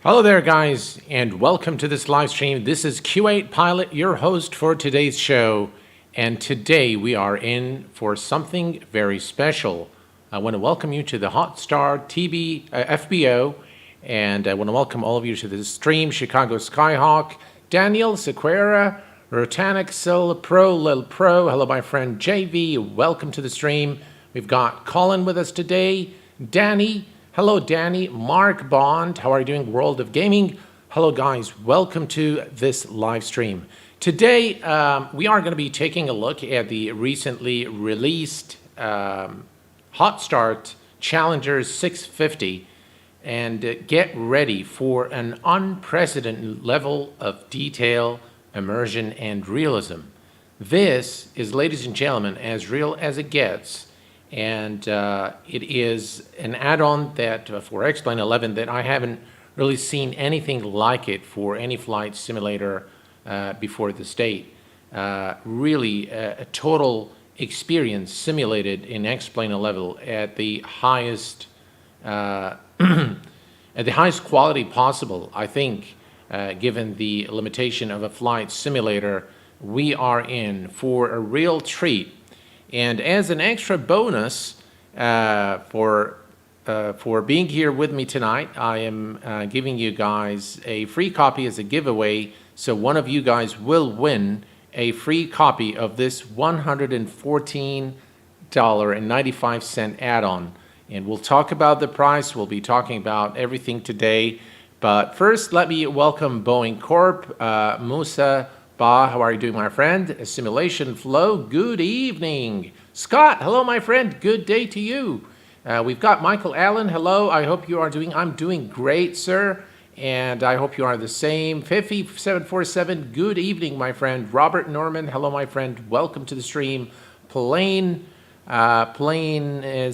Hello there, guys, and welcome to this live stream. This is Q8 Pilot, your host for today's show, and today we are in for something very special. I want to welcome you to the Hot Start FBO, and I want to welcome all of you to the stream. Chicago Skyhawk, Daniel Sequeira, Rotanixel Pro, Lil Pro. Hello, my friend JV. Welcome to the stream. We've got Colin with us today, Danny. Hello, Danny. Mark Bond. How are you doing? World of Gaming. Hello, guys. Welcome to this live stream. Today, we are going to be taking a look at the recently released Hot Start Challenger 650 and get ready for an unprecedented level of detail, immersion, and realism. This is, ladies and gentlemen, as real as it gets. And it is an add-on that for X-Plane 11 that I haven't really seen anything like it for any flight simulator before this date. Really a total experience simulated in X-Plane 11 at the highest quality possible. I think, given the limitation of a flight simulator, we are in for a real treat. And as an extra bonus for being here with me tonight, I am giving you guys a free copy as a giveaway. So one of you guys will win a free copy of this $114.95 add-on. And we'll talk about the price. We'll be talking about everything today. But first, let me welcome Boeing Corp, Musa. How are you doing, my friend? Simulation Flow, good evening. Scott, hello, my friend. Good day to you. We've got Michael Allen. Hello. I hope you are doing. I'm doing great, sir. And I hope you are the same. 5747. Good evening, my friend. Robert Norman. Hello, my friend. Welcome to the stream. Plain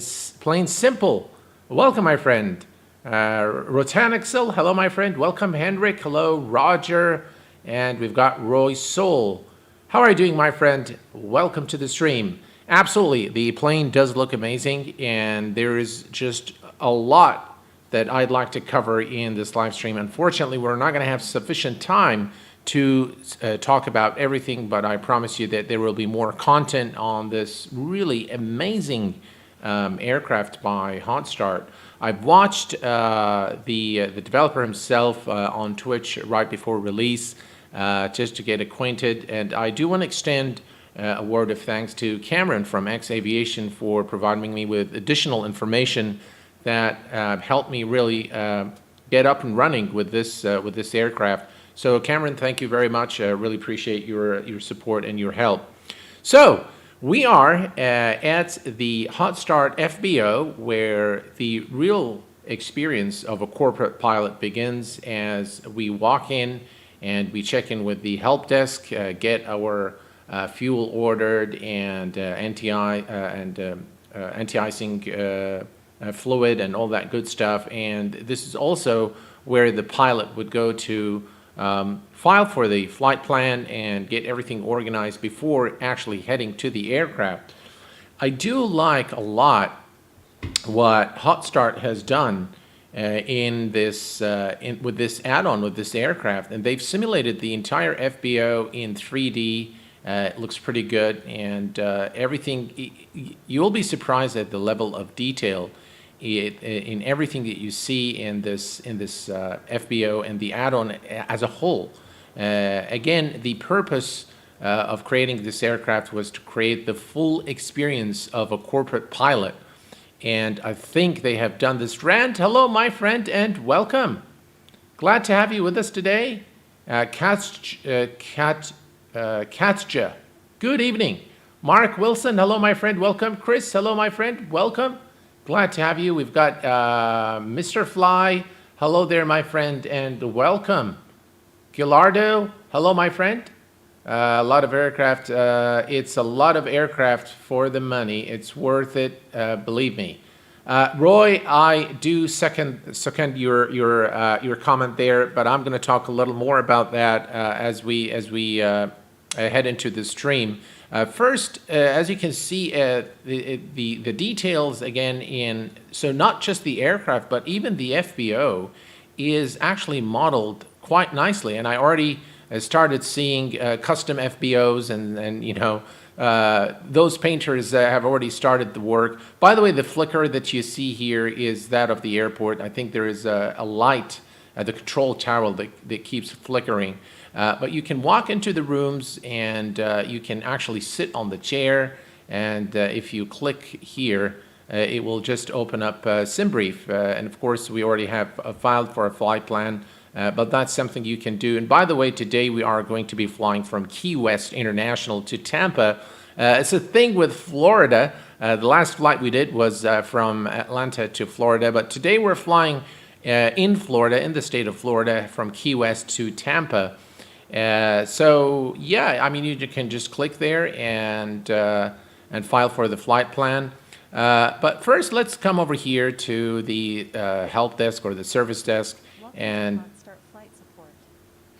Simple. Welcome, my friend. Rotanixel. Hello, my friend. Welcome, Henrik. Hello, Roger. And we've got Roy Soul. How are you doing, my friend? Welcome to the stream. Absolutely, the plane does look amazing, and there is just a lot that I'd like to cover in this live stream. Unfortunately, we're not going to have sufficient time to talk about everything, but I promise you that there will be more content on this really amazing aircraft by Hot Start. I've watched the developer himself on Twitch right before release, just to get acquainted, and I do want to extend a word of thanks to Cameron from X Aviation for providing me with additional information that helped me really get up and running with this aircraft. So Cameron, thank you very much. Really appreciate your support and your help. So we are at the Hot Start FBO, where the real experience of a corporate pilot begins as we walk in and we check in with the help desk, get our fuel ordered and anti-icing fluid and all that good stuff. And this is also where the pilot would go to file for the flight plan and get everything organized before actually heading to the aircraft. I do like a lot what Hot Start has done with this add-on with this aircraft, and they've simulated the entire FBO in 3D. It looks pretty good, and everything. You'll be surprised at the level of detail in everything that you see in this FBO and the add-on as a whole. Again, the purpose of creating this aircraft was to create the full experience of a corporate pilot. And I think they have done this. Rand, hello, my friend, and welcome. Glad to have you with us today. Katja, good evening. Mark Wilson, hello, my friend, welcome. Chris, hello, my friend, welcome. Glad to have you. We've got Mr. Fly, hello there, my friend, and welcome. Gilardo, hello, my friend. A lot of aircraft. It's a lot of aircraft for the money. It's worth it, believe me. Roy, I do second your comment there, but I'm going to talk a little more about that as we head into the stream. First, as you can see, the details again so not just the aircraft, but even the FBO is actually modeled quite nicely, and I already started seeing custom FBOs, and you know, those painters have already started the work. By the way, the flicker that you see here is that of the airport. I think there is a light at the control tower that keeps flickering. But you can walk into the rooms, and you can actually sit on the chair, and if you click here, it will just open up SimBrief. And of course, we already have filed for a flight plan, but that's something you can do. And by the way, today we are going to be flying from Key West International to Tampa. It's a thing with Florida. The last flight we did was from Atlanta to Florida, but today we're flying in Florida, in the state of Florida, from Key West to Tampa. So yeah, I mean, you can just click there and file for the flight plan. But first, let's come over here to the help desk or the service desk. And Start flight support.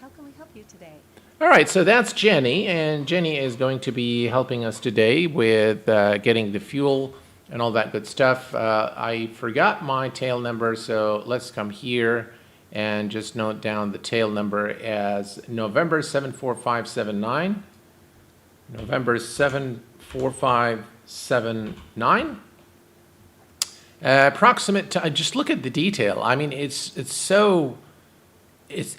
How can we help you today? all right, so that's Jenny, and Jenny is going to be helping us today with getting the fuel and all that good stuff. I forgot my tail number, so let's come here and just note down the tail number as November 74579. November 74579. Approximate time, just look at the detail. I mean,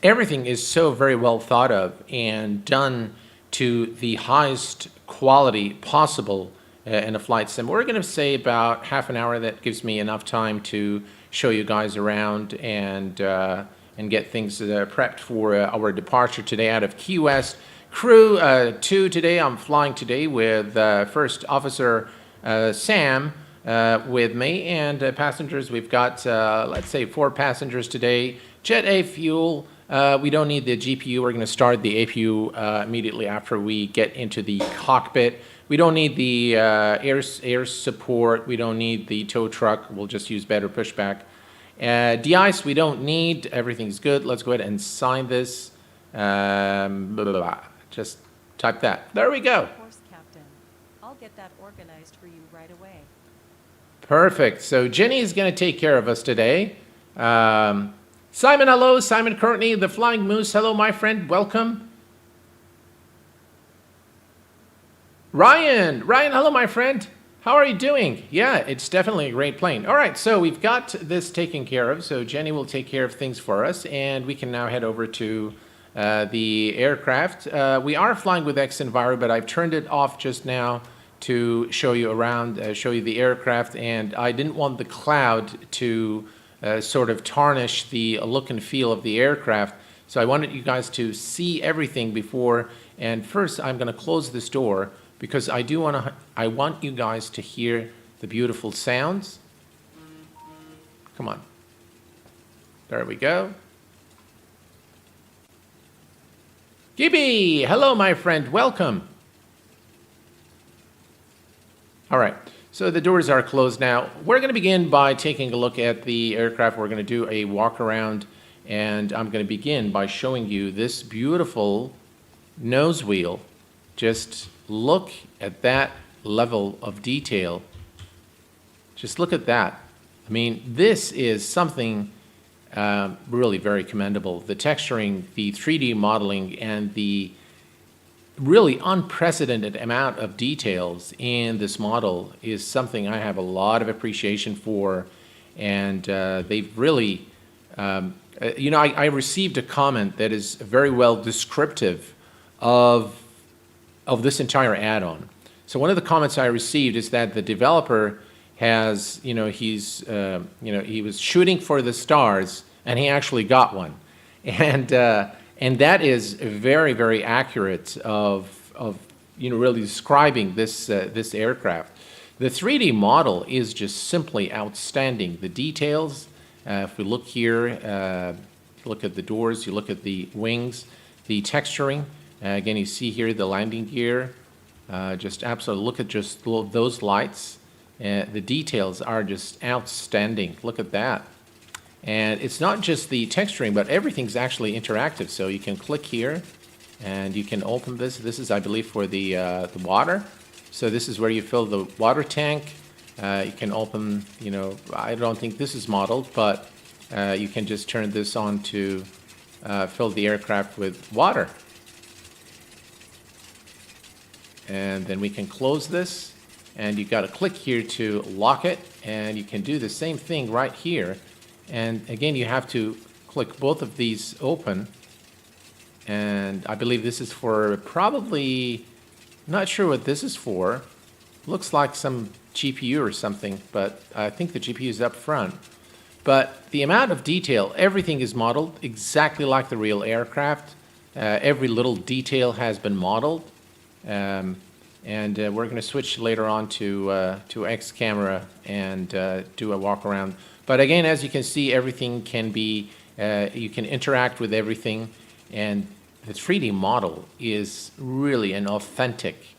everything is so very well thought of and done to the highest quality possible in a flight sim. We're going to say about half an hour. That gives me enough time to show you guys around and get things prepped for our departure today out of Key West. Crew 2 today. I'm flying today with First Officer Sam with me, and passengers. We've got let's say 4 passengers today. Jet A fuel. We don't need the GPU. We're going to start the APU immediately after we get into the cockpit. We don't need the air support. We don't need the tow truck. We'll just use better pushback. De-ice we don't need. Everything's good. Let's go ahead and sign this. Blah, blah, blah. Just type that. There we go. Of course, Captain. I'll get that organized for you right away. Perfect. So Jenny is going to take care of us today. Simon, hello. Simon Courtney, the Flying Moose. Hello, my friend. Welcome. Ryan, hello, my friend. How are you doing? Yeah, it's definitely a great plane. All right, so we've got this taken care of. So Jenny will take care of things for us, and we can now head over to the aircraft. We are flying with X-Enviro, but I've turned it off just now to show you around, show you the aircraft, and I didn't want the cloud to sort of tarnish the look and feel of the aircraft. So I wanted you guys to see everything before. And first, I'm going to close this door, because I want you guys to hear the beautiful sounds. Come on. There we go. Gibby, hello, my friend. Welcome. All right. So the doors are closed now. We're going to begin by taking a look at the aircraft. We're going to do a walk around, and I'm going to begin by showing you this beautiful nose wheel. Just look at that level of detail. Just look at that. I mean, this is something really very commendable. The texturing, the 3D modeling, and the really unprecedented amount of details in this model is something I have a lot of appreciation for. And they've really, you know, I received a comment that is very well descriptive of this entire add-on. So one of the comments I received is that the developer has, you know, he was shooting for the stars and he actually got one, and that is very, very accurate of you know, really describing this this aircraft. The 3D model is just simply outstanding. The details, if we look here, look at the doors, you look at the wings, the texturing. Again, you see here the landing gear. Just absolutely, look at just those lights. The details are just outstanding. Look at that. And it's not just the texturing, but everything's actually interactive. So you can click here, and you can open this. This is, I believe, for the water. So this is where you fill the water tank. You can open, you know, I don't think this is modeled, but you can just turn this on to fill the aircraft with water. And then we can close this, and you got to click here to lock it, and you can do the same thing right here. And again, you have to click both of these open, and I believe this is for probably, not sure what this is for. Looks like some GPU or something, but I think the GPU is up front. But the amount of detail, everything is modeled exactly like the real aircraft. Every little detail has been modeled. And we're going to switch later on to X camera and do a walk around. But again, as you can see, everything can be, you can interact with everything, and the 3D model is really an authentic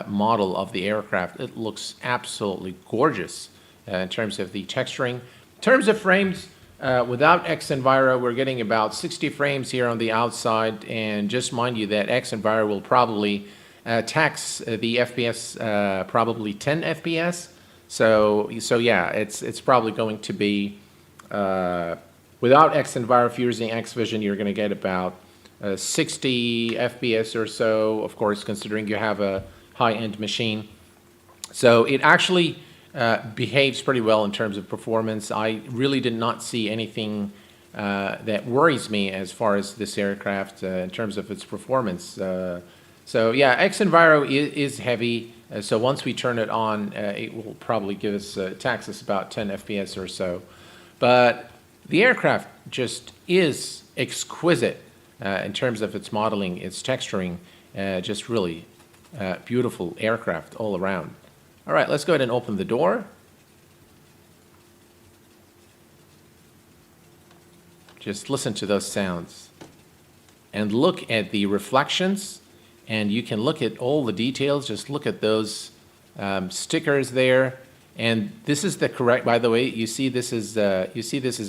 model of the aircraft. It looks absolutely gorgeous in terms of the texturing. In terms of frames, without X-Enviro, we're getting about 60 frames here on the outside, and just mind you that X-Enviro will probably tax the FPS probably 10 FPS. So yeah, it's probably going to be without X-Enviro. If you're using X-Vision, you're going to get about 60 FPS or so. Of course, considering you have a high-end machine, so it actually behaves pretty well in terms of performance. I really did not see anything that worries me as far as this aircraft in terms of its performance. So yeah, X-Enviro is heavy. So once we turn it on, it will probably give us tax us about 10 FPS or so. But the aircraft just is exquisite in terms of its modeling, its texturing. Just really beautiful aircraft all around. All right, let's go ahead and open the door. Just listen to those sounds and look at the reflections. And you can look at all the details. Just look at those stickers there. And this is the correct, by the way, you see this is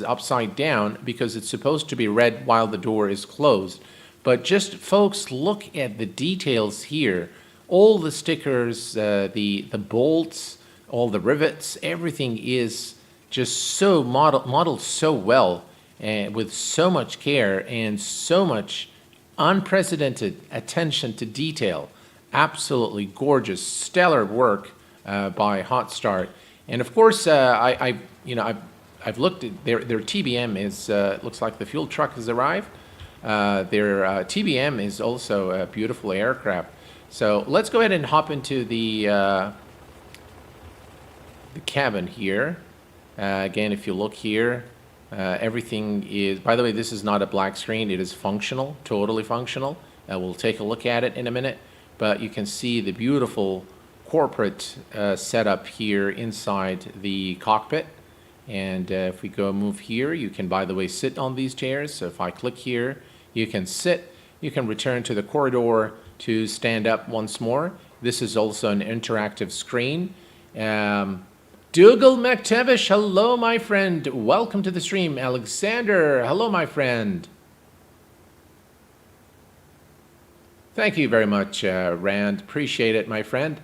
upside down because it's supposed to be red while the door is closed. But just folks, look at the details here. All the stickers, the bolts, all the rivets, everything is just so modeled so well and with so much care and so much unprecedented attention to detail. Absolutely gorgeous, stellar work by Hot Start. And of course, I've looked at their TBM is looks like the fuel truck has arrived. Their TBM is also a beautiful aircraft. So let's go ahead and hop into the cabin here. Again, if you look here, everything is, by the way, this is not a black screen. It is functional, totally functional. We'll take a look at it in a minute. But you can see the beautiful corporate setup here inside the cockpit. And if we go move here, you can, by the way, sit on these chairs. So if I click here, you can sit. You can return to the corridor to stand up once more. This is also an interactive screen. Dougal McTavish, hello, my friend. Welcome to the stream. Alexander, hello, my friend. Thank you very much, Rand. Appreciate it, my friend.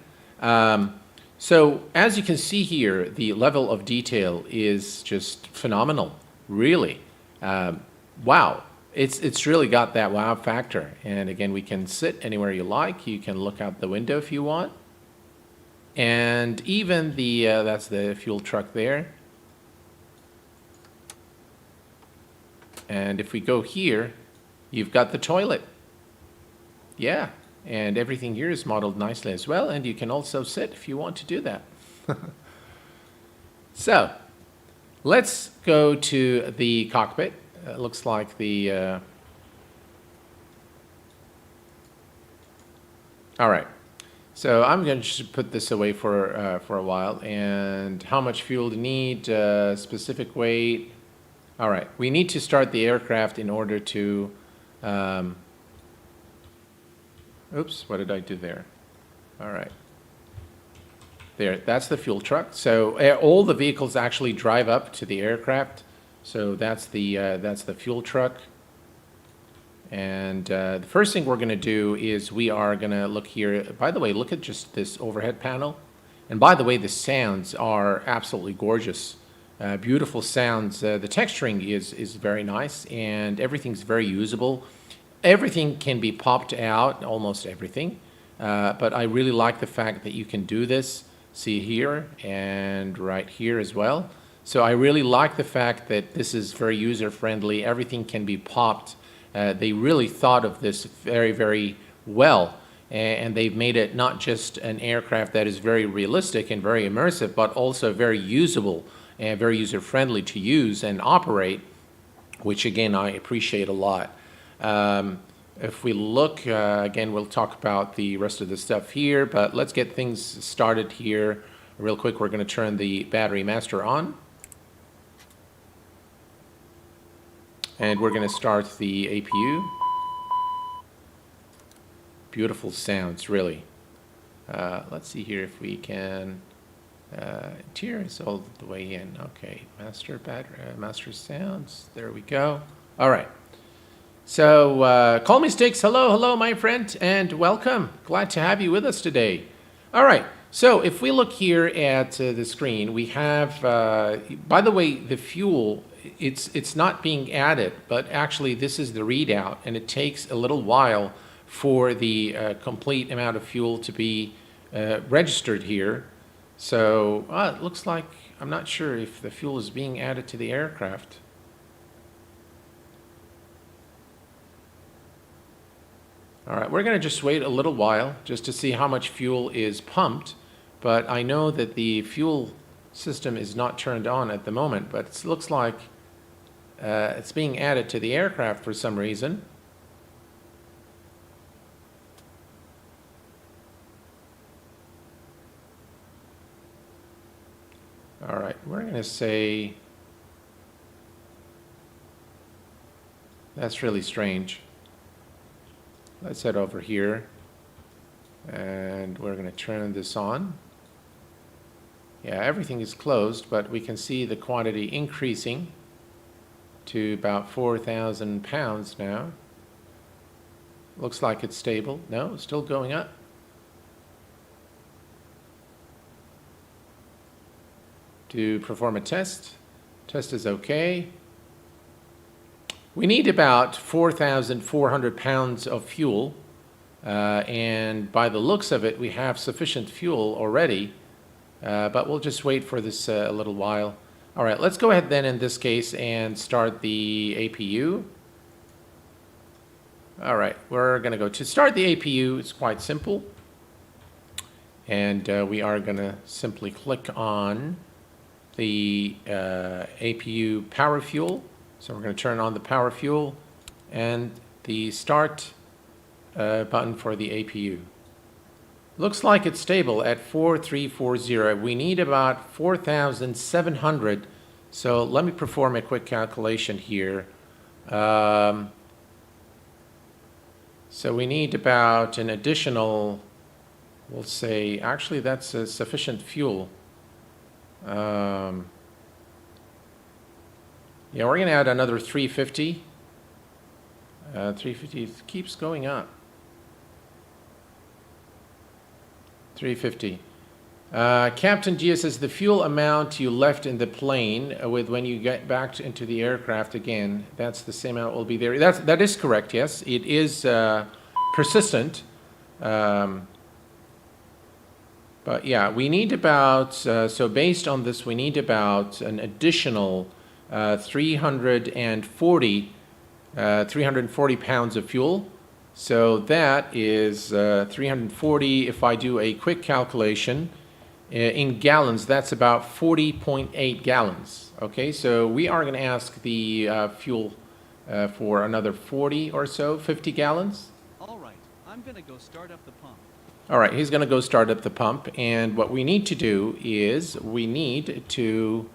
So as you can see here, the level of detail is just phenomenal, really. Wow, it's really got that wow factor. And again, we can sit anywhere you like. You can look out the window if you want. And even the, that's the fuel truck there. And if we go here, you've got the toilet. Yeah, and everything here is modeled nicely as well. And you can also sit if you want to do that. So, let's go to the cockpit. Looks like the... All right. So I'm going to just put this away for a while. And how much fuel do you need? Specific weight. All right. We need to start the aircraft in order to... oops, what did I do there? All right. There, that's the fuel truck. So all the vehicles actually drive up to the aircraft. So that's the fuel truck. And the first thing we're going to do is we are going to look here. By the way, look at just this overhead panel. And by the way, the sounds are absolutely gorgeous. beautiful sounds. The texturing is very nice, and everything's very usable. Everything can be popped out, almost everything. But I really like the fact that you can do this. See here and right here as well. So I really like the fact that this is very user-friendly. Everything can be popped. They really thought of this very, very well. And they've made it not just an aircraft that is very realistic and very immersive, but also very usable and very user-friendly to use and operate, which again, I appreciate a lot. If we look, again, we'll talk about the rest of the stuff here, but let's get things started here real quick. We're going to turn the battery master on. And we're going to start the APU. Beautiful sounds, really. Let's see here if we can. Interior is all the way in. Okay, master sounds. There we go. All right. So, Call Me Sticks, hello, my friend, and welcome. Glad to have you with us today. All right. So, if we look here at the screen, we have. By the way, the fuel. It's not being added, but actually this is the readout, and it takes a little while for the complete amount of fuel to be registered here. So it looks like, I'm not sure if the fuel is being added to the aircraft. All right, we're going to just wait a little while just to see how much fuel is pumped, but I know that the fuel system is not turned on at the moment, but it looks like it's being added to the aircraft for some reason. All right, we're going to say that's really strange. Let's head over here and we're going to turn this on. Yeah, everything is closed, but we can see the quantity increasing to about 4,000 pounds now. Looks like it's stable. No, still going up. To perform a test. Test is okay. We need about 4,400 pounds of fuel, and by the looks of it, we have sufficient fuel already, but we'll just wait for this a little while. All right, let's go ahead then in this case and start the APU. All right, we're going to go to start the APU. It's quite simple, and we are going to simply click on the APU power fuel. So we're going to turn on the power fuel and the start button for the APU. Looks like it's stable at 4340. We need about 4,700. So let me perform a quick calculation here. So we need about an additional, we'll say, actually that's sufficient fuel. Yeah, we're going to add another 350. 350 keeps going up. 350. Captain Gia says the fuel amount you left in the plane with when you get back into the aircraft again, that's the same amount will be there. That is correct, yes. It is persistent. But yeah, we need about, so based on this, we need about an additional 340 pounds of fuel. So that is 340, if I do a quick calculation, in gallons, that's about 40.8 gallons. Okay, so we are going to ask the fuel for another 40 or so, 50 gallons. All right, I'm going to go start up the pump. All right, he's going to go start up the pump, and what we need to do is we need to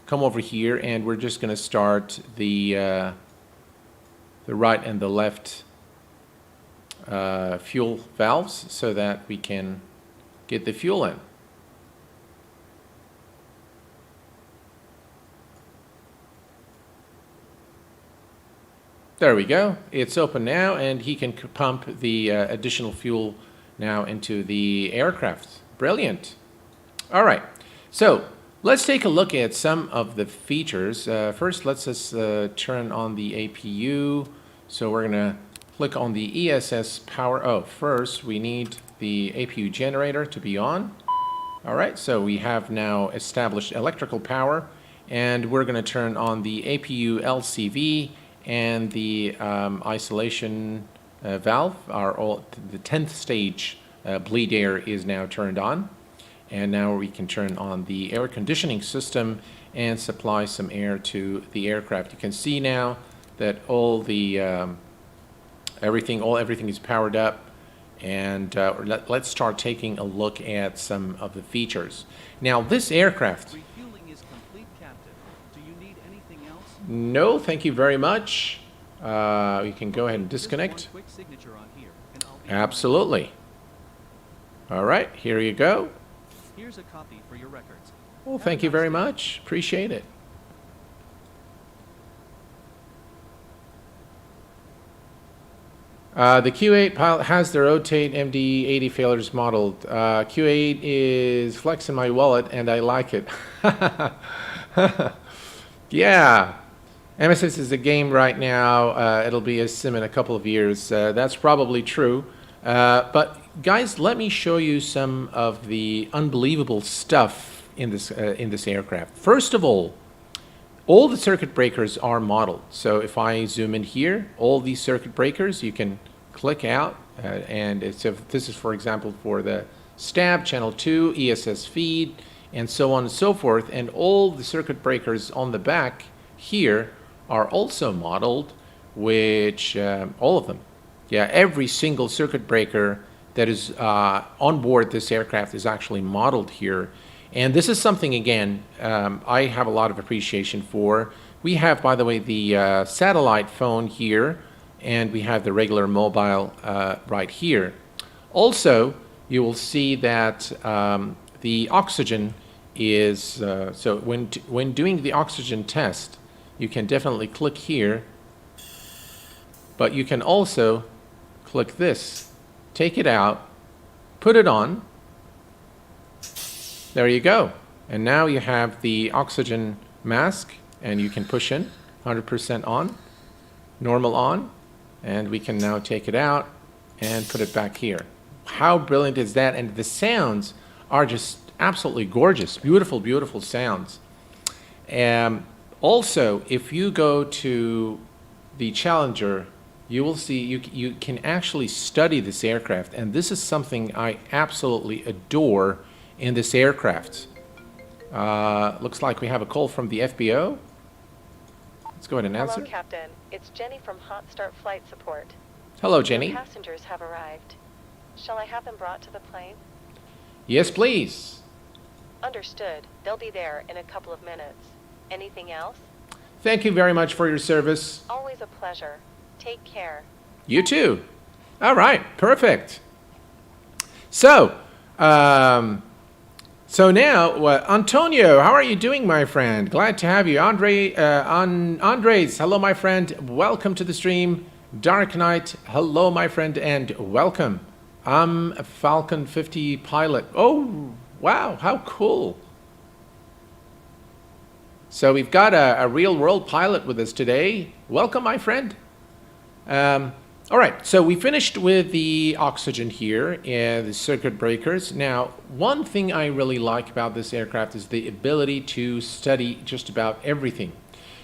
come over here, and we're just going to start the right and the left fuel valves so that we can get the fuel in. There we go. It's open now, and he can pump the additional fuel now into the aircraft. Brilliant. All right. So Let's take a look at some of the features. First, let's just turn on the APU. So we're going to click on the ESS power. Oh, first we need the APU generator to be on. All right, so we have now established electrical power, and we're going to turn on the APU LCV and the isolation valve. The 10th stage bleed air is now turned on. And now we can turn on the air conditioning system and supply some air to the aircraft. You can see now that all the everything is powered up. And let's start taking a look at some of the features. Now, this aircraft. Refueling is complete, Captain. Do you need anything else? No, thank you very much. You can go ahead and disconnect. Just one quick signature on here, and I'll be Absolutely. All right, here you go. Here's a copy for your records. Well, thank you very much. Appreciate it. The Q8 pilot has the rotate MD80 failures modeled. Q8 is flexing my wallet, and I like it. Yeah. MSS is a game right now. It'll be a sim in a couple of years. That's probably true. But guys, let me show you some of the unbelievable stuff in this aircraft. First of all the circuit breakers are modeled. So if I zoom in here, all these circuit breakers, you can click out, and this is, for example, for the stab, channel 2, ESS feed, and so on and so forth. And all the circuit breakers on the back here are also modeled, which all of them. Yeah, every single circuit breaker that is on board this aircraft is actually modeled here. And this is something, again, I have a lot of appreciation for. We have, by the way, the satellite phone here, and we have the regular mobile right here. Also, you will see that the oxygen is, so when doing the oxygen test, you can definitely click here, but you can also click this, take it out, put it on. There you go. And now you have the oxygen mask, and you can push in 100% on, normal on, and we can now take it out and put it back here. How brilliant is that? And the sounds are just absolutely gorgeous. Beautiful, beautiful sounds. Also, if you go to the Challenger, you will see you can actually study this aircraft, and this is something I absolutely adore in this aircraft. Looks like we have a call from the FBO. Let's go ahead and answer. Hello, Captain. It's Jenny from Hot Start Flight Support. Hello, Jenny. Your passengers have arrived. Shall I have them brought to the plane? Yes, please. Understood. They'll be there in a couple of minutes. Anything else? Thank you very much for your service. Always a pleasure. Take care. You too. All right, perfect. So now, Antonio, how are you doing, my friend? Glad to have you. Andres, hello, my friend. Welcome to the stream. Dark Knight, hello, my friend, and welcome. I'm a Falcon 50 pilot. Oh, wow, how cool. So we've got a real-world pilot with us today. Welcome, my friend. All right, so we finished with the oxygen here and the circuit breakers. Now, one thing I really like about this aircraft is the ability to study just about everything.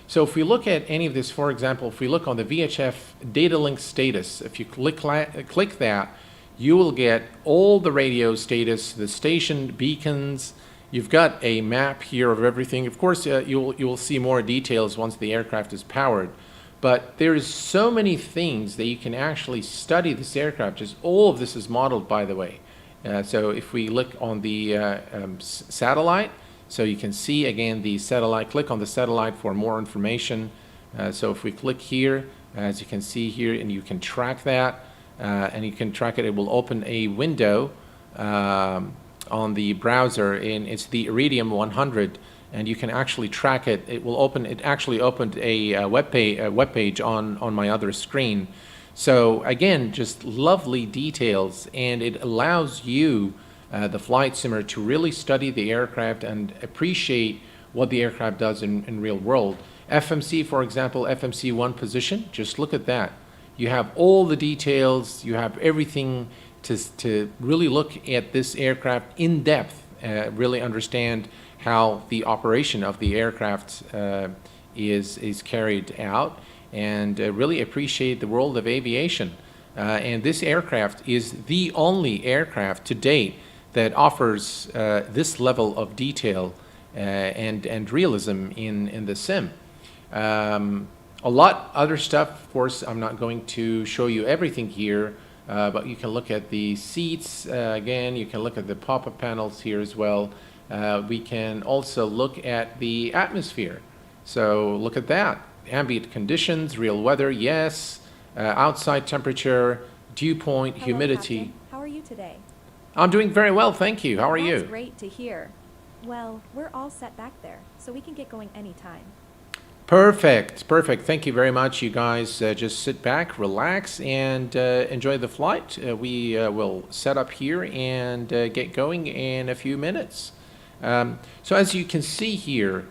So if we look at any of this, for example, if we look on the VHF data link status, if you click that, you will get all the radio status, the station beacons. You've got a map here of everything. Of course, you will see more details once the aircraft is powered. But there is so many things that you can actually study this aircraft. Just all of this is modeled, by the way. So if we look on the satellite, so you can see again the satellite. Click on the satellite for more information. So if we click here, as you can see here, and you can track that, and you can track it. It will open a window on the browser, and it's the Iridium 100. And you can actually track it. It will open. It actually opened a web page on my other screen. So again, just lovely details, and it allows you the flight simmer to really study the aircraft and appreciate what the aircraft does in real world. FMC, for example, FMC 1 position, just look at that. You have all the details, you have everything to really look at this aircraft in depth, really understand how the operation of the aircraft is carried out, and really appreciate the world of aviation. And this aircraft is the only aircraft to date that offers this level of detail and realism in the sim. A lot other stuff, of course, I'm not going to show you everything here, but you can look at the seats again, you can look at the pop-up panels here as well. We can also look at the atmosphere. So look at that. Ambient conditions, real weather, yes. Outside temperature, dew point, Hello, humidity. Captain. How are you today? I'm doing very well, thank you. How are you? That's great to hear. Well, we're all set back there, so we can get going anytime. Perfect, perfect. Thank you very much, you guys. Just sit back, relax, and enjoy the flight. We will set up here and get going in a few minutes. So as you can see here,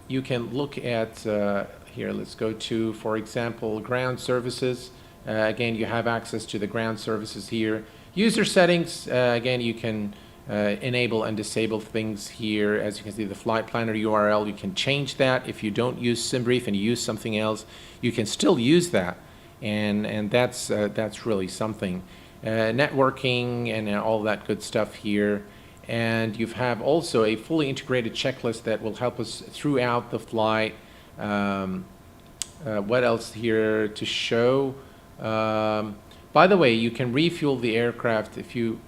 you can look at, here, let's go to, for example, ground services. Again, you have access to the ground services here. User settings, again, you can enable and disable things here. As you can see, the flight planner URL, you can change that. If you don't use SimBrief and you use something else, you can still use that, and that's really something. Networking and all that good stuff here. And you have also a fully integrated checklist that will help us throughout the flight. What else here to show? By the way, you can refuel the aircraft if you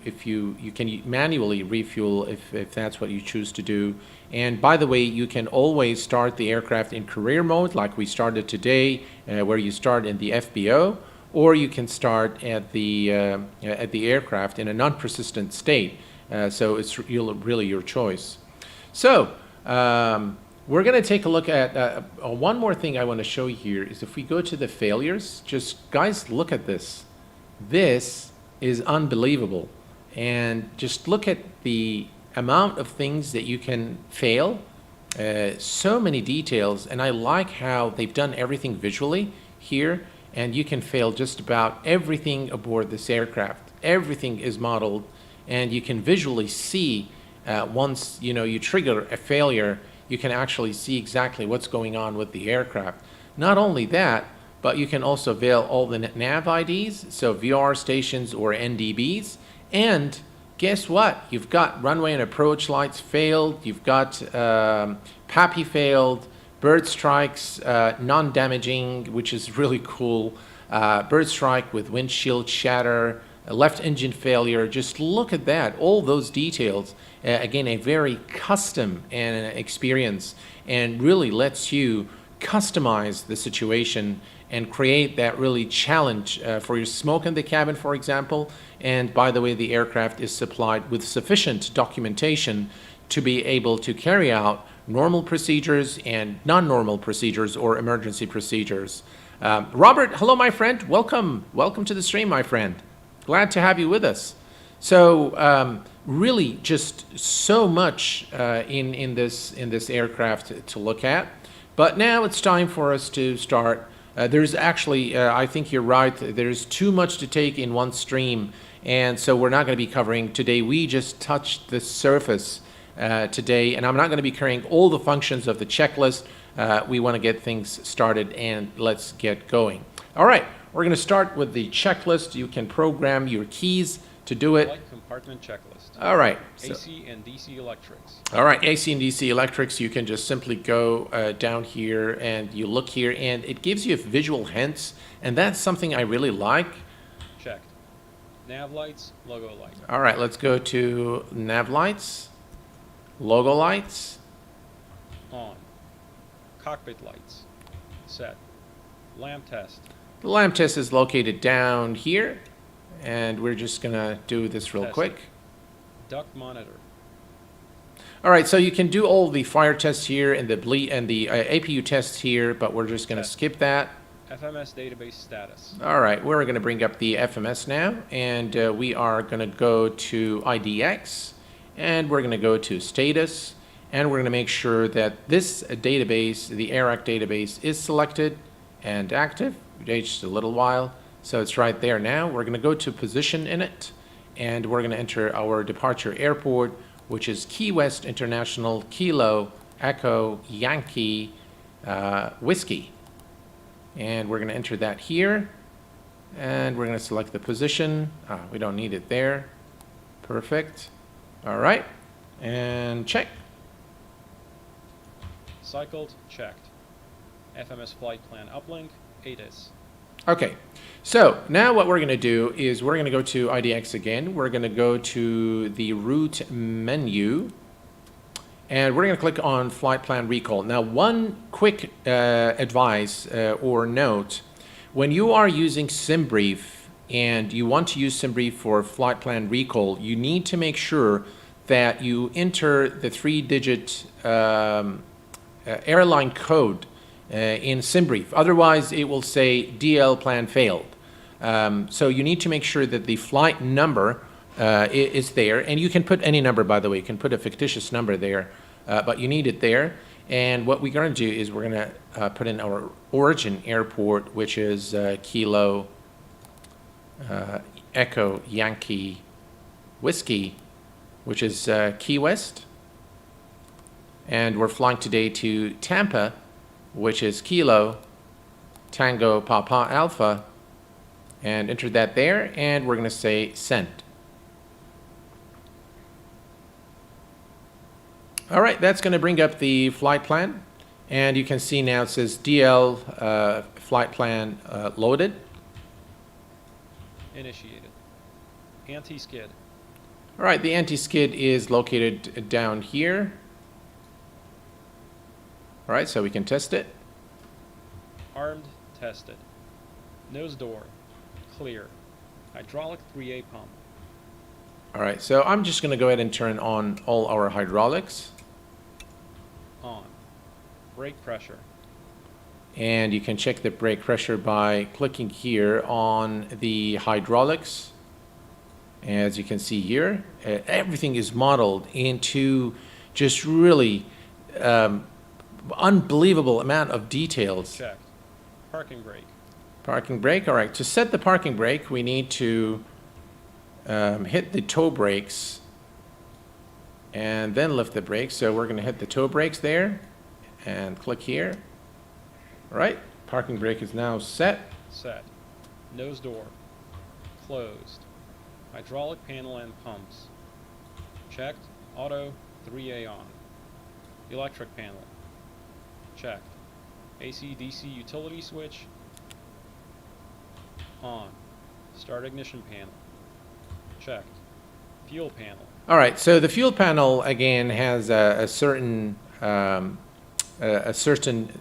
can manually refuel if that's what you choose to do. And by the way, you can always start the aircraft in career mode, like we started today, where you start in the FBO, or you can start at the aircraft in a non-persistent state. So it's really your choice. So we're going to take a look at one more thing I want to show you here is if we go to the failures, just guys, look at this. This is unbelievable. And just look at the amount of things that you can fail. So many details, and I like how they've done everything visually here, and you can fail just about everything aboard this aircraft. Everything is modeled, and you can visually see once you trigger a failure, you can actually see exactly what's going on with the aircraft. Not only that, but you can also veil all the nav IDs, so VR stations or NDBs, and guess what? You've got runway and approach lights failed, you've got PAPI failed, bird strikes non-damaging, which is really cool, bird strike with windshield shatter, left engine failure. Just look at that, all those details. Again, a very custom experience, and really lets you customize the situation and create that really challenge for your smoke in the cabin, for example. And by the way, the aircraft is supplied with sufficient documentation to be able to carry out normal procedures and non-normal procedures or emergency procedures. Robert, hello, my friend. Welcome to the stream, my friend. Glad to have you with us. So really just so much in this aircraft to look at. But now it's time for us to start. There's actually, I think you're right, there's too much to take in one stream, and so we're not going to be covering today. We just touched the surface today, and I'm not going to be carrying all the functions of the checklist. We want to get things started, and let's get going. All right, we're going to start with the checklist. You can program your keys to do it. Flight compartment checklist. All right. AC and DC electrics. All right, AC and DC electrics, you can just simply go down here and you look here, and it gives you visual hints, and that's something I really like. Checked. Nav lights, logo lights. All right, let's go to nav lights, logo lights. On. Cockpit lights. Set. Lamp test. The lamp test is located down here, and we're just gonna do this real quick. Duct monitor. All right, so you can do all the fire tests here and the APU tests here, but we're just gonna skip that. FMS database status. All right, we're going to bring up the FMS now, and we are going to go to IDX, and we're going to go to status, and we're going to make sure that this database, the ARAC database, is selected and active. It takes just a little while, so it's right there now. We're going to go to position in it, and we're going to enter our departure airport, which is Key West International Kilo Echo Yankee Whiskey. And we're going to enter that here, and we're going to select the position. We don't need it there. Perfect. All right, and check. Cycled, checked. FMS flight plan uplink, ATIS. Okay, so now what we're going to do is we're going to go to IDX again. We're going to go to the route menu, and we're going to click on flight plan recall. Now, one quick advice or note, when you are using SimBrief and you want to use SimBrief for flight plan recall, you need to make sure that you enter the 3-digit airline code in SimBrief. Otherwise, it will say DL plan failed. So you need to make sure that the flight number is there, and you can put any number, by the way. You can put a fictitious number there, but you need it there. And what we're going to do is we're going to put in our origin airport, which is Kilo Echo Yankee Whiskey, which is Key West. And we're flying today to Tampa, which is Kilo Tango Papa Alpha, and enter that there, and we're going to say send. All right, that's going to bring up the flight plan, and you can see now it says DL flight plan loaded. Initiated. Anti-skid. All right, the anti-skid is located down here. All right, so we can test it. Armed, tested. Nose door, clear. Hydraulic 3A pump. All right, so I'm just going to go ahead and turn on all our hydraulics. On. Brake pressure. And you can check the brake pressure by clicking here on the hydraulics. As you can see here, everything is modeled into just really unbelievable amount of details. Checked. Parking brake. Parking brake. All right, to set the parking brake, we need to hit the toe brakes and then lift the brakes. So we're going to hit the toe brakes there and click here. All right, parking brake is now set. Set. Nose door. Closed. Hydraulic panel and pumps. Checked. Auto 3A on. Electric panel. Checked. AC/DC utility switch. On. Start ignition panel. Checked. Fuel panel. All right, so the fuel panel again has a certain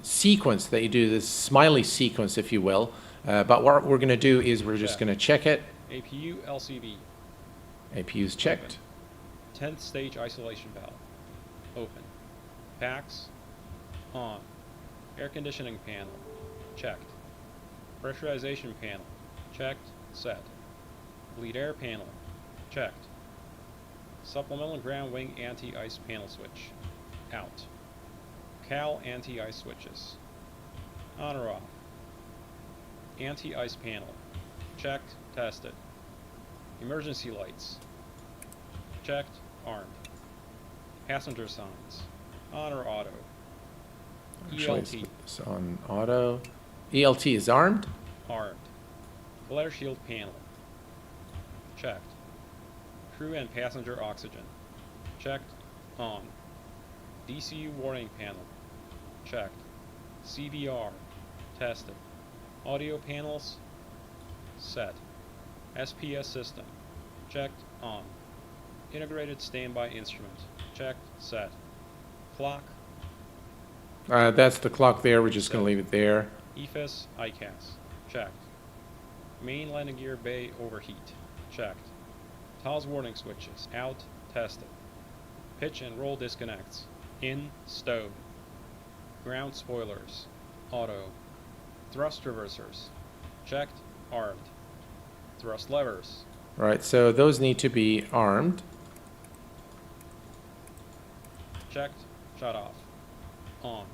sequence that you do, this smiley sequence, if you will. But what we're going to do is we're just going to check it. APU LCV. APU is checked. 10th stage isolation valve. Open. Packs. On. Air conditioning panel. Checked. Pressurization panel. Checked. Set. Bleed air panel. Checked. Supplemental ground wing anti-ice panel switch. Out. Cal anti-ice switches. On or off. Anti-ice panel. Checked. Tested. Emergency lights. Checked. Armed. Passenger signs. On or auto. Actually, let's ELT. put this on auto. ELT is armed. Armed. Glare shield panel. Checked. Crew and passenger oxygen. Checked. On. DCU warning panel. Checked. CVR. Tested. Audio panels. Set. SPS system. Checked. On. Integrated standby instrument. Checked. Set. Clock. That's the clock there. We're just going to leave it there. EFIS ICAS. Checked. Main landing gear bay overheat. Checked. TOS warning switches. Out. Tested. Pitch and roll disconnects. In. Stowed. Ground spoilers. Auto. Thrust reversers. Checked. Armed. Thrust levers. All right, so those need to be armed. Checked. Shut off. On.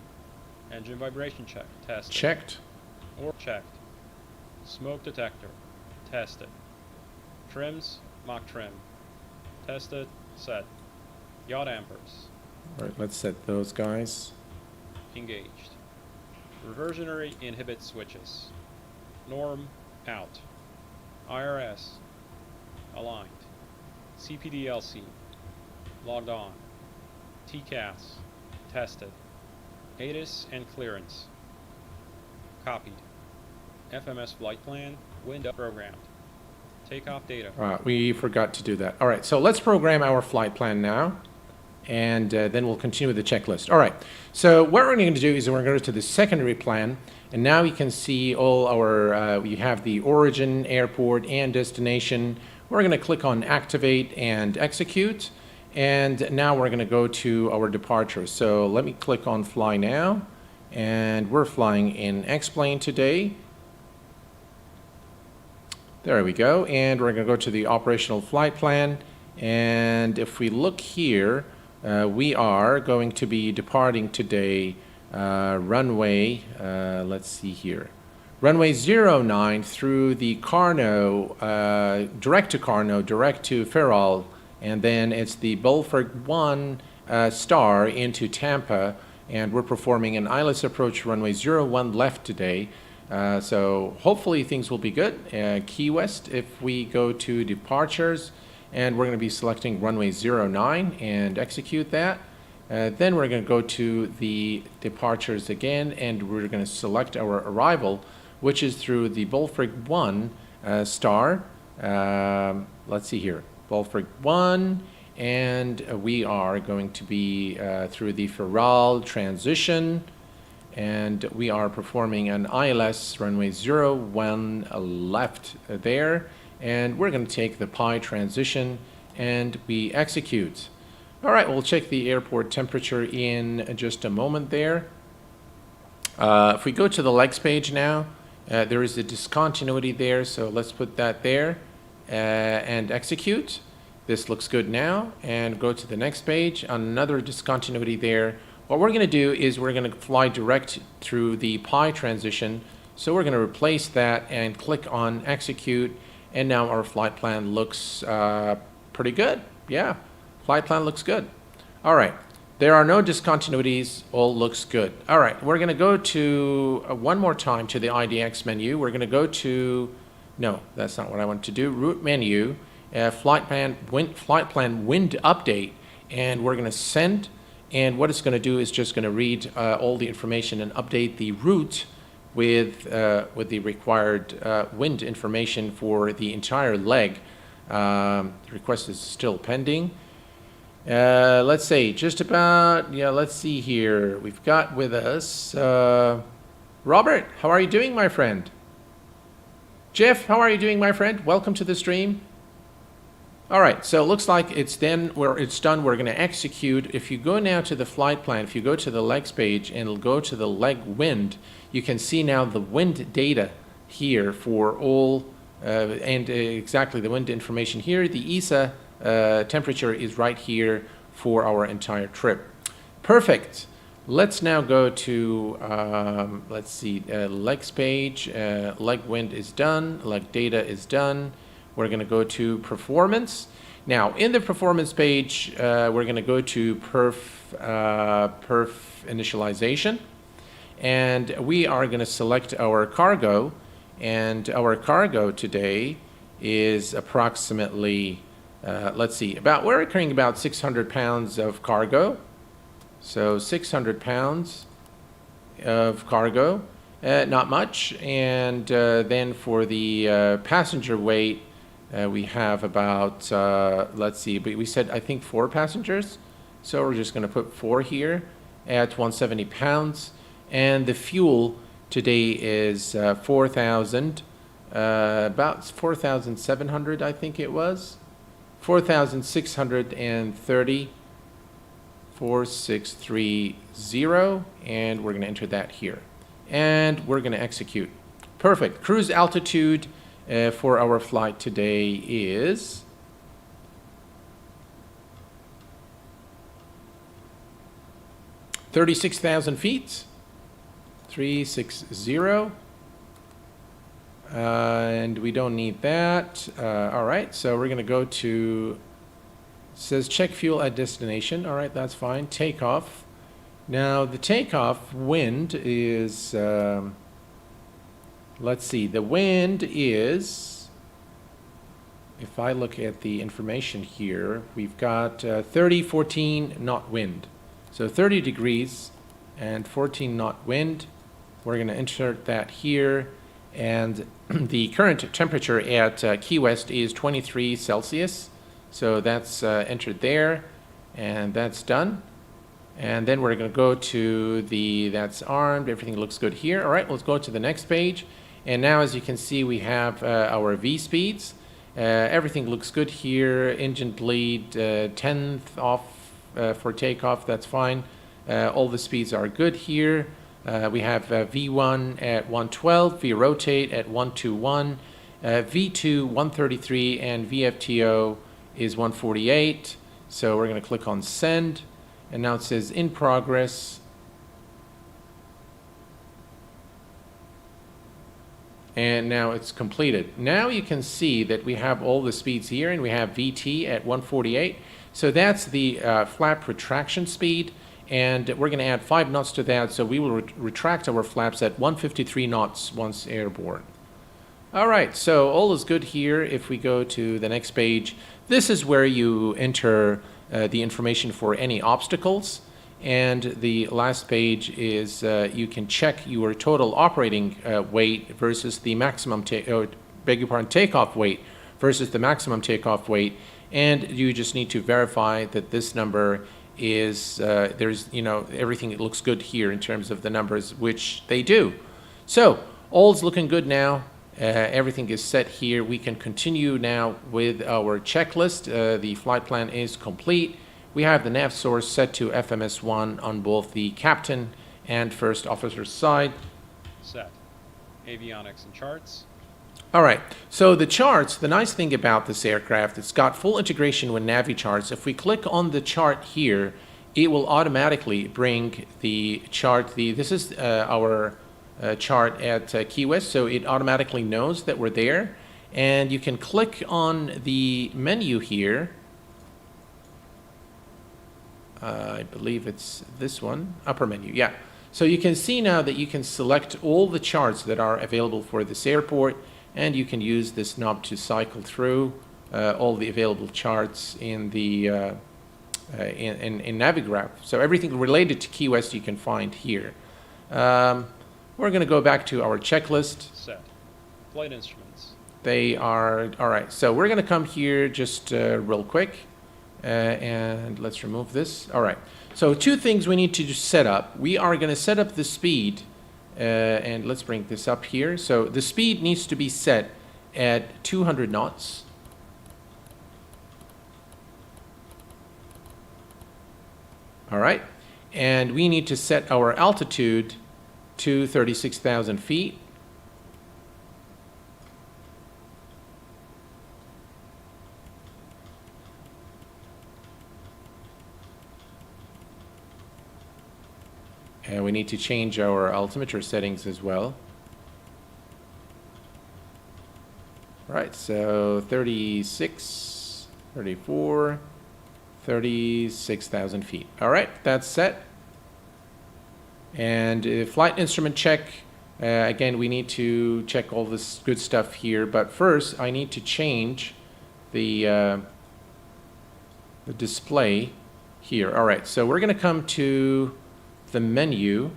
Engine vibration check. Tested. Checked. Or checked. Smoke detector. Tested. Trims. Mach trim. Tested. Set. Yacht dampers. All right, let's set those guys. Engaged. Reversionary inhibit switches. Norm. Out. IRS. Aligned. CPDLC. Logged on. TCAS. Tested. ATIS and clearance. Copied. FMS flight plan. Window programmed. Takeoff data. We forgot to do that. All right, so let's program our flight plan now, and then we'll continue with the checklist. All right, so what we're going to do is we're going to go to the secondary plan, and now you can see all our, we have the origin, airport, and destination. We're going to click on activate and execute, and now we're going to go to our departure. So let me click on fly now, and we're flying in X-plane today. There we go, and we're going to go to the operational flight plan, and if we look here, we are going to be departing today runway, let's see here, runway 09 through the Carno, direct to Carno, direct to Ferrol, and then it's the Bulford 1 star into Tampa, and we're performing an ILS approach runway 01 left today. So hopefully things will be good. Key West, if we go to departures, and we're going to be selecting runway 09 and execute that. Then we're going to go to the departures again, and we're going to select our arrival, which is through the Bulford 1 star. Let's see here, Bulford 1, and we are going to be through the Ferrol transition. And we are performing an ILS runway 01 left there, and we're going to take the pi transition and we execute. All right, we'll check the airport temperature in just a moment there. If we go to the legs page now, there is a discontinuity there, so let's put that there and execute. This looks good now, and go to the next page. Another discontinuity there. What we're going to do is we're going to fly direct through the pi transition. So we're going to replace that and click on execute. And now our flight plan looks pretty good. Yeah, flight plan looks good. All right, there are no discontinuities. All looks good. All right, we're going to go to one more time to the IDX menu. We're going to go to, no, that's not what I want to do. Route menu, flight plan wind update, and we're going to send. And what it's going to do is just going to read all the information and update the route with the required wind information for the entire leg. The request is still pending. Let's say just about, yeah, let's see here. We've got with us Robert. How are you doing, my friend? Jeff, how are you doing, my friend? Welcome to the stream. All right, so it looks like it's done. We're going to execute. If you go now to the flight plan, if you go to the legs page and it'll go to the leg wind, you can see now the wind data here for all, and exactly the wind information here. The ESA temperature is right here for our entire trip. Perfect. Let's now go to, let's see, legs page. Leg wind is done. Leg data is done. We're going to go to performance. Now, in the performance page, we're going to go to perf initialization. And we are going to select our cargo. And our cargo today is approximately, let's see, we're carrying about 600 pounds of cargo. So 600 pounds of cargo, not much. And then for the passenger weight, we have about, let's see, but we said, I think 4 passengers. So we're just going to put 4 here at 170 pounds. And the fuel today is 4,000, about 4,700, I think it was. 4,630, 4630, and we're going to enter that here. and we're going to execute. Perfect. Cruise altitude for our flight today is 36,000 feet. 360. And we don't need that. All right, so we're going to go to, it says check fuel at destination. All right, that's fine. Takeoff. Now, the takeoff wind is, let's see, the wind is, if I look at the information here, we've got 30, 14 knot wind. So 30 degrees and 14 knot wind. We're going to insert that here. And the current temperature at Key West is 23 Celsius. So that's entered there, and that's done. And then we're going to go to that's armed. Everything looks good here. All right, let's go to the next page. And now, as you can see, we have our V speeds. Everything looks good here. Engine bleed 10th off for takeoff. That's fine. All the speeds are good here. We have V1 at 112, V rotate at 121, V2 133, and VFTO is 148. So we're going to click on send, and now it says in progress. And now it's completed. Now you can see that we have all the speeds here, and we have VT at 148. So that's the flap retraction speed. And we're going to add 5 knots to that, so we will retract our flaps at 153 knots once airborne. All right, so all is good here. If we go to the next page, this is where you enter the information for any obstacles. And the last page is you can check your total operating weight versus the maximum, takeoff weight versus the maximum takeoff weight. And you just need to verify that this number is there's, everything looks good here in terms of the numbers, which they do. So all's looking good now. Everything is set here. We can continue now with our checklist. The flight plan is complete. We have the nav source set to FMS1 on both the captain and first officer's side. Set. Avionics and charts. All right, so the charts, the nice thing about this aircraft, it's got full integration with Navicharts. If we click on the chart here, it will automatically bring the chart. This is our chart at Key West, so it automatically knows that we're there. And you can click on the menu here. I believe it's this one, upper menu, yeah. So you can see now that you can select all the charts that are available for this airport, and you can use this knob to cycle through all the available charts in the in Navigraph. So everything related to Key West you can find here. We're going to go back to our checklist. Set. Flight instruments. They are all right. So we're going to come here just real quick, and let's remove this. All right. So 2 things we need to just set up. We are going to set up the speed. And let's bring this up here. So the speed needs to be set at 200 knots. All right. And we need to set our altitude to 36,000 feet. And we need to change our altimeter settings as well. Right, so 36, 34, 36,000 feet. All right, that's set. And flight instrument check. Again, we need to check all this good stuff here. But first, I need to change the display here. All right, so we're going to come to the menu,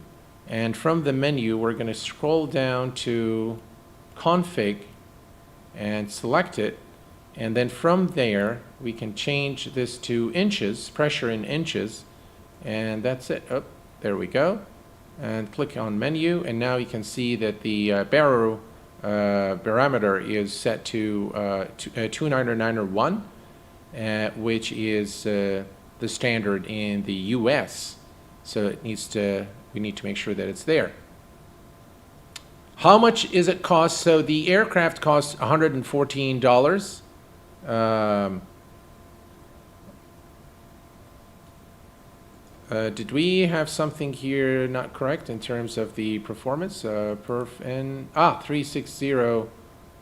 and from the menu we're going to scroll down to config and select it, and then from there we can change this to inches, pressure in inches, and that's it. Oh, there we go. And click on menu, and now you can see that the barometer is set to 29901, which is the standard in the US. So we need to make sure that it's there. How much is it cost? So the aircraft costs $114. Did we have something here not correct in terms of the performance? Perf N 360.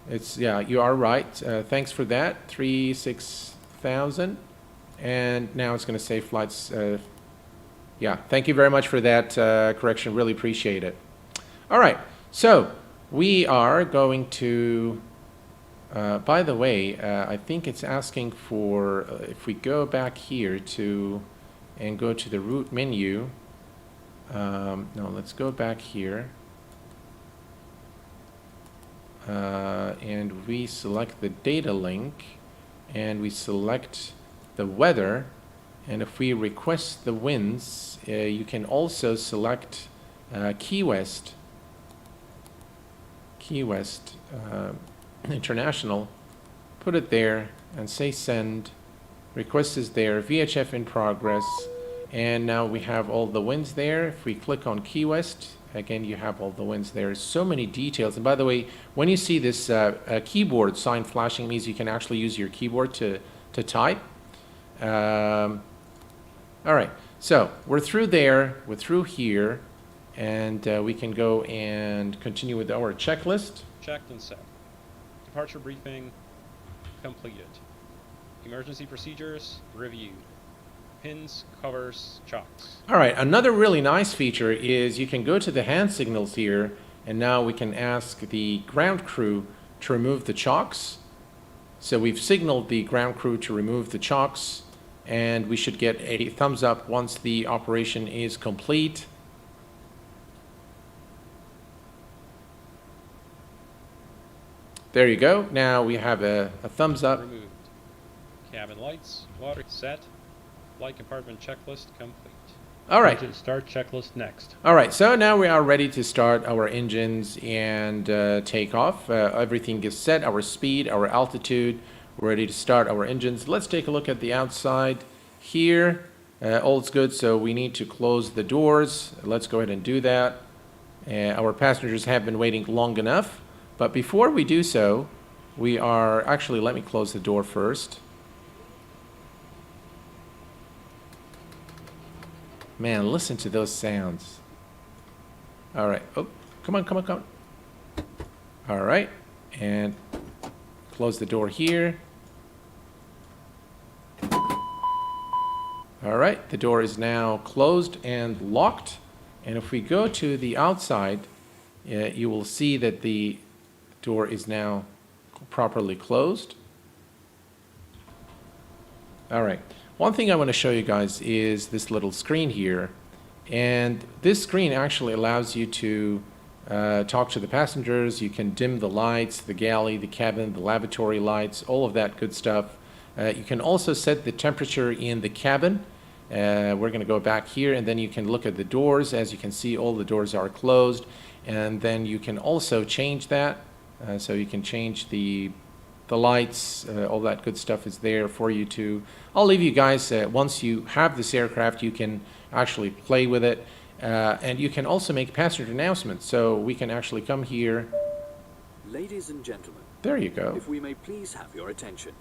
It's, yeah, you are right. Thanks for that. 36,000. And now it's going to say flights. Yeah, thank you very much for that correction. Really appreciate it. All right, so we are going to, by the way, I think it's asking for, if we go back here to, and go to the root menu. No, let's go back here. And we select the data link, and we select the weather. And if we request the winds, you can also select Key West International, put it there and say send. Request is there, VHF in progress, and now we have all the winds there. If we click on Key West, again, you have all the winds there. So many details. And by the way, when you see this keyboard sign flashing, means you can actually use your keyboard to type. All right, so we're through there, we're through here, and we can go and continue with our checklist. Checked and set. Departure briefing completed. Emergency procedures reviewed. Pins, covers, chocks. All right, another really nice feature is you can go to the hand signals here, and now we can ask the ground crew to remove the chocks. So we've signaled the ground crew to remove the chocks, and we should get a thumbs up once the operation is complete. There you go. Now we have a thumbs up. Removed. Cabin lights, water set. Flight compartment checklist complete. All right. Engine start checklist next. All right, so now we are ready to start our engines and take off. Everything is set, our speed, our altitude. We're ready to start our engines. Let's take a look at the outside here. All's good, so we need to close the doors. Let's go ahead and do that. Our passengers have been waiting long enough, but before we do so, we are, actually, let me close the door first. Man, listen to those sounds. All right. Oh, come on, come on, come on. All right. And close the door here. All right. The door is now closed and locked. And if we go to the outside, you will see that the door is now properly closed. All right. One thing I want to show you guys is this little screen here, and this screen actually allows you to talk to the passengers. You can dim the lights, the galley, the cabin, the lavatory lights, all of that good stuff. You can also set the temperature in the cabin. We're going to go back here, and then you can look at the doors. As you can see, all the doors are closed, and then you can also change that. So you can change the lights, all that good stuff is there for you to. I'll leave you guys, once you have this aircraft, you can actually play with it. And you can also make passenger announcements. So we can actually come here. Ladies and gentlemen, There you go. if we may please have your attention.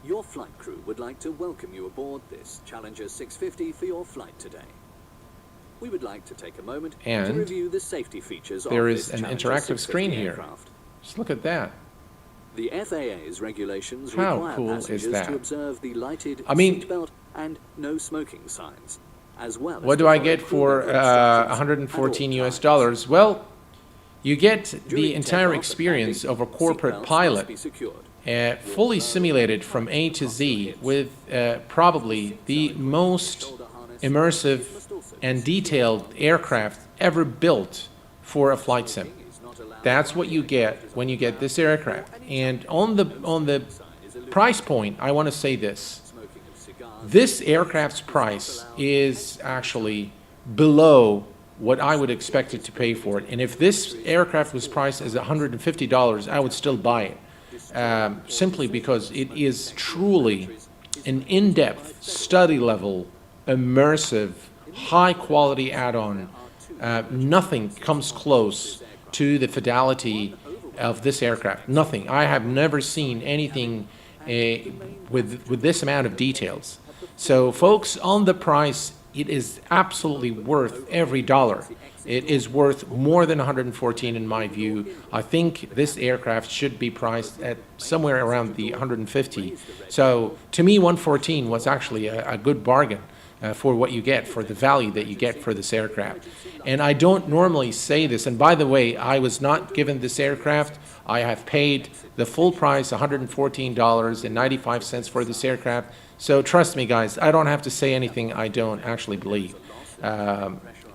Your flight crew would like to welcome you aboard this Challenger 650 for your flight today. We would like to take a moment to And review the safety features there of is this an Challenger interactive 650 screen here. aircraft. Just look at that. The FAA's regulations How require cool is passengers that? to observe the lighted I mean, seatbelt and no smoking signs, as well as What do to I follow get for crew instructions 114 at all US times. dollars? Well, you get During the entire takeoff experience and of a landing, corporate seatbelts must pilot, be secured. fully simulated from A to Z, with probably the most immersive and detailed aircraft ever built for a flight sim. That's what you get when you get this aircraft. And on the price point, I want to say this. This aircraft's price is actually below what I would expect it to pay for it. And if this aircraft was priced as $150, I would still buy it. Simply because it is truly an in-depth, study-level, immersive, high-quality add-on. Nothing comes close to the fidelity of this aircraft. Nothing. I have never seen anything with this amount of details. So folks, on the price, it is absolutely worth every dollar. It is worth more than 114 in my view. I think this aircraft should be priced at somewhere around the 150. So to me, 114 was actually a good bargain for what you get, for the value that you get for this aircraft. And I don't normally say this, and by the way, I was not given this aircraft. I have paid the full price, $114.95 for this aircraft. So trust me, guys, I don't have to say anything I don't actually believe.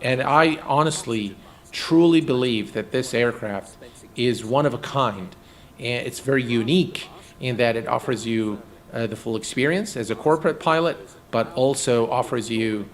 And I honestly, truly believe that this aircraft is one of a kind. And it's very unique in that it offers you the full experience as a corporate pilot, but also offers you,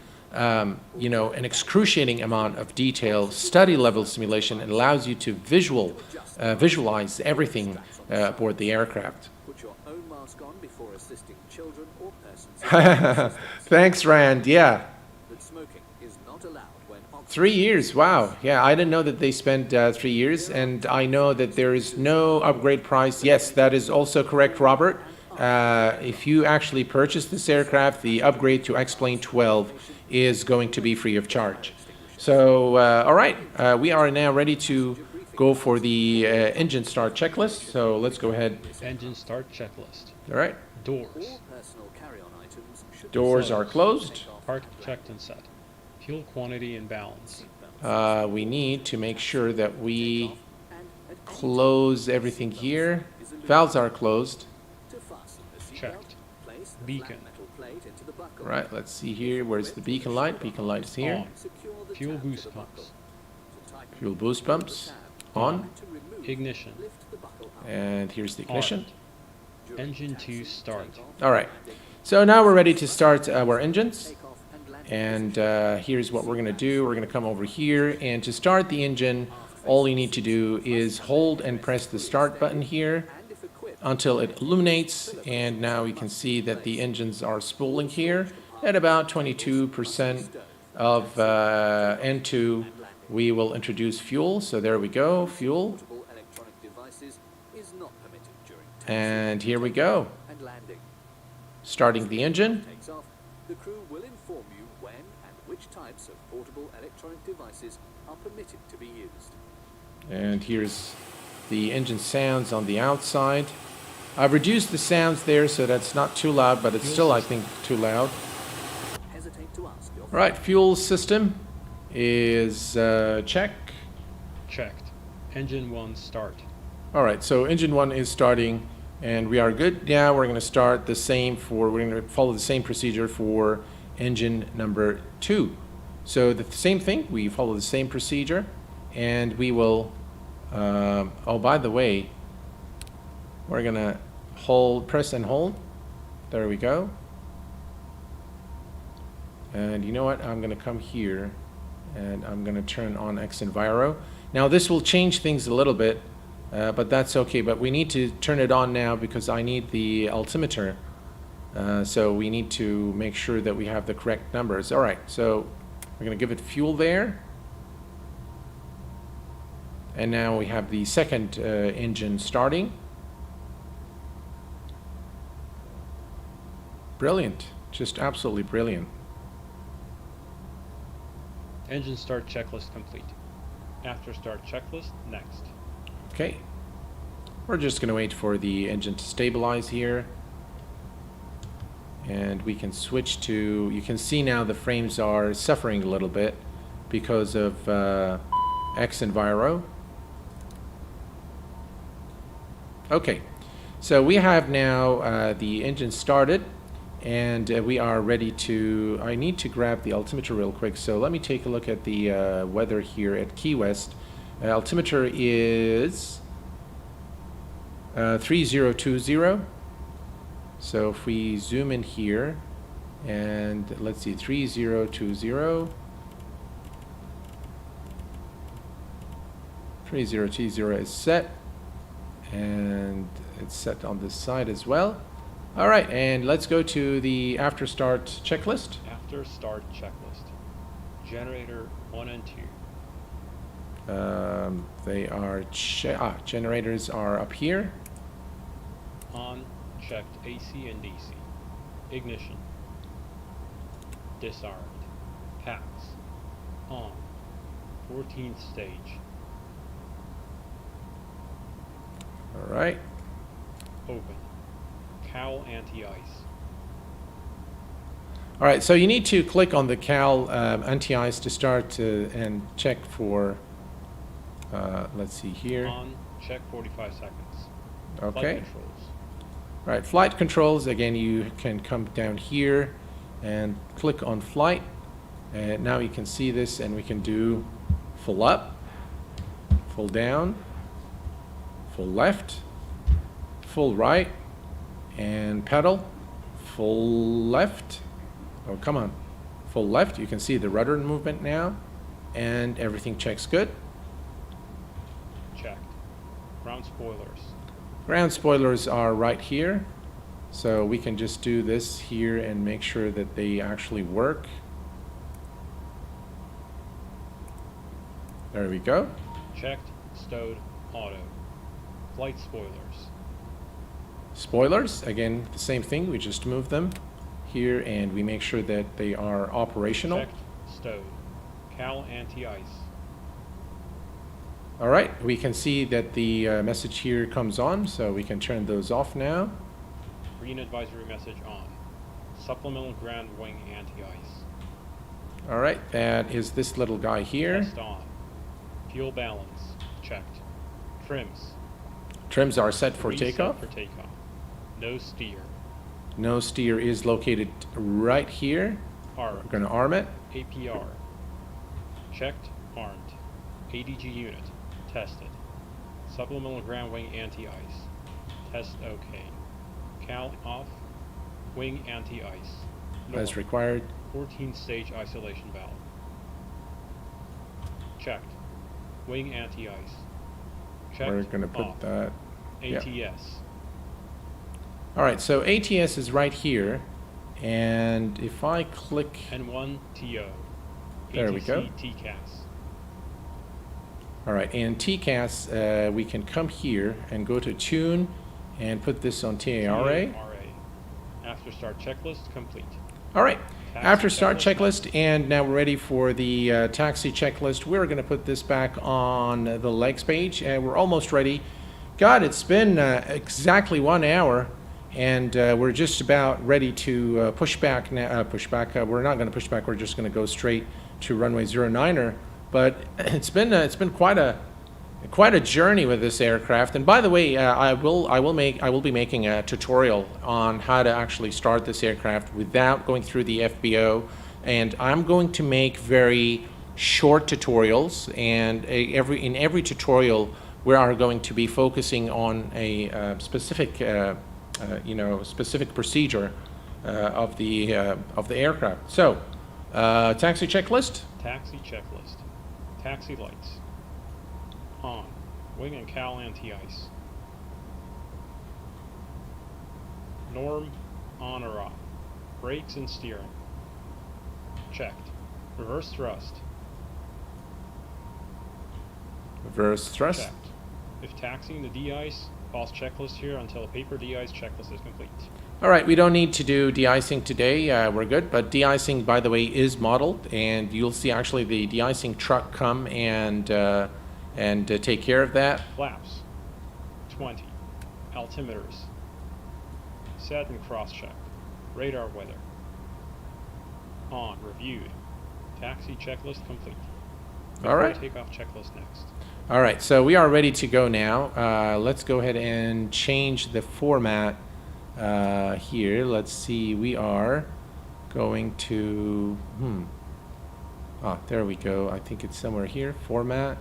you know, an excruciating amount of detail, study level simulation, and allows you to visualize everything aboard the aircraft. Put your own mask on before assisting children or persons. Thanks, Rand. Yeah. That smoking is not allowed when 3 years. Wow. Yeah, I didn't know that they spent 3 years, and I know that there is no upgrade price. Yes, that is also correct, Robert. If you actually purchase this aircraft, the upgrade to X-Plane 12 is going to be free of charge. So, all right, we are now ready to go for the engine start checklist. So let's go ahead. Engine start checklist. All right, Doors. all personal carry-on items should be doors are closed. Park checked and set. Fuel quantity and balance. We need to make sure that we close everything here. Valves are closed. to fasten the seatbelt. Checked. Place the Beacon. flat metal plate into the buckle. All right, let's see here. Where's the beacon light? Beacon light is here. On. Secure the Fuel tab to boost the buckle. pumps. To tighten Fuel boost pumps on. to remove, Ignition. lift the buckle up. And here's the ignition. During Engine taxi, 2 start. takeoff, All right, so now we're ready to start our engines. takeoff and landing And here's what we're going to do. We're going to come over here, and to start the engine, all you need to do is hold and press the start button here and if equipped, until it illuminates. And now we can see that the engines are spooling here at about 22% of N2. We will introduce fuel. So there we go, fuel. portable electronic devices is not permitted during taxi And here we go, and landing. starting the engine. Takes off, the crew will inform you when and which types of portable electronic devices are permitted to be used. And here's the engine sounds on the outside. I've reduced the sounds there so that's not too loud, but it's still, I think, too loud. Hesitate to ask your All right, fuel system is check. Checked. Engine 1 start. All right, so engine 1 is starting, and we are good. Now we're going to start the same for, we're going to follow the same procedure for engine number 2. So the same thing, we follow the same procedure, and we will, oh, by the way, we're going to hold, press and hold. There we go. And you know what? I'm going to come here, and I'm going to turn on X-Enviro. Now this will change things a little bit, but that's okay. But we need to turn it on now because I need the altimeter. So we need to make sure that we have the correct numbers. All right, so we're going to give it fuel there. And now we have the second engine starting. Brilliant, just absolutely brilliant. Engine start checklist complete. After start checklist, next. Okay, we're just going to wait for the engine to stabilize here. And we can switch to, you can see now the frames are suffering a little bit because of X-Enviro. Okay, so we have now the engine started, and we are ready to, I need to grab the altimeter real quick. So let me take a look at the weather here at Key West. Altimeter is 3020. So if we zoom in here, and let's see, 3020. 3020 is set, and it's set on this side as well. All right, and let's go to the after start checklist. After start checklist. Generator 1 and 2. They are generators are up here. On, checked AC and DC. Ignition. Disarmed. Packs. On. 14th stage. All right. Open. Cowl anti-ice. All right, so you need to click on the CAL anti-ice to start and check for, let's see here. On, check 45 seconds. Okay. Flight controls. All right, flight controls, again, you can come down here and click on flight. And now you can see this, and we can do full up, full down, full left, full right, and pedal, full left. Oh, come on. Full left. You can see the rudder movement now, and everything checks good. Checked. Ground spoilers. Ground spoilers are right here. So we can just do this here and make sure that they actually work. There we go. Checked. Stowed. Auto. Flight spoilers. Spoilers, again, the same thing. We just move them here and we make sure that they are operational. Checked. Stowed. Cowl anti-ice. All right, we can see that the message here comes on, so we can turn those off now. Green advisory message on. Supplemental ground wing anti-ice. All right, that is this little guy here. Test on. Fuel balance. Checked. Trims. Trims are set for Reset takeoff. for takeoff. No steer. No steer is located right here. We're Armed. going to arm it. APR. Checked. Armed. ADG unit. Tested. Supplemental ground wing anti-ice. Test OK. Cal off. Wing anti-ice. As required. 14th stage isolation valve. Checked. Wing anti-ice. Checked. We're going to put off. that. yeah. ATS. All right, so ATS is right here. And if I click, N1 TO. There we go. TCAS. all right, and TCAS, we can come here and go to tune and put this on TARA. After start checklist complete. All right, Taxi after start checklist. checklist, and now we're ready for the taxi checklist. We're going to put this back on the legs page, and we're almost ready. God, it's been exactly 1 hour, and we're just about ready to push back now. We're not going to push back. We're just going to go straight to runway 09er. But it's been quite a journey with this aircraft. And by the way, I will be making a tutorial on how to actually start this aircraft without going through the FBO. And I'm going to make very short tutorials. And in every tutorial, we are going to be focusing on a specific specific procedure of the aircraft. So, taxi checklist. Taxi checklist. Taxi lights. On. Wing and cowl anti-ice. Norm on or off. Brakes and steering. Checked. Reverse thrust. Reverse thrust. Checked. If taxiing the de-ice, pause checklist here until a paper de-ice checklist is complete. All right, we don't need to do de-icing today. We're good, but de-icing, by the way, is modeled, and you'll see actually the de-icing truck come and take care of that. Flaps. 20. Altimeters. Set and cross-check. Radar weather. On. Reviewed. Taxi checklist complete. All right. Takeoff checklist next. All right, so we are ready to go now. Let's go ahead and change the format here. Let's see, we are going to, there we go. I think it's somewhere here, format.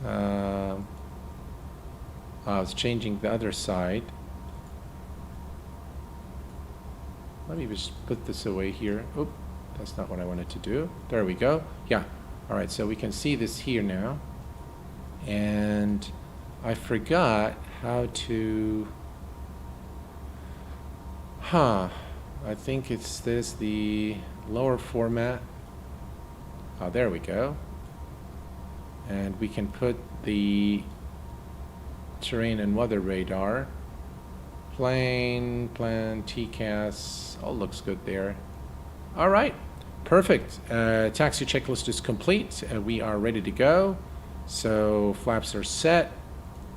I was changing the other side. Let me just put this away here. Oop, that's not what I wanted to do. There we go. Yeah. All right, so we can see this here now. And I forgot how to, I think it's this, the lower format. Oh, there we go. And we can put the terrain and weather radar. Plane, plan, TCAS, all looks good there. All right, perfect. Taxi checklist is complete. We are ready to go. So flaps are set,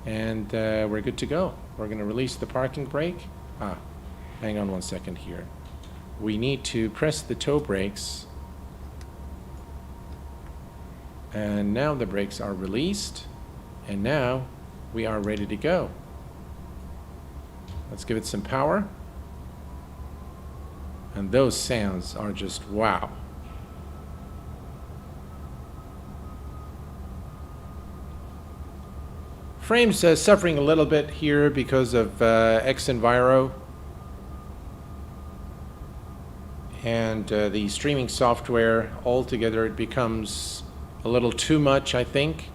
and we're good to go. We're going to release the parking brake. Hang on 1 second here. We need to press the toe brakes. And now the brakes are released. And now we are ready to go. Let's give it some power. And those sounds are just wow. Frames suffering a little bit here because of X-Enviro. And the streaming software altogether, it becomes a little too much, I think.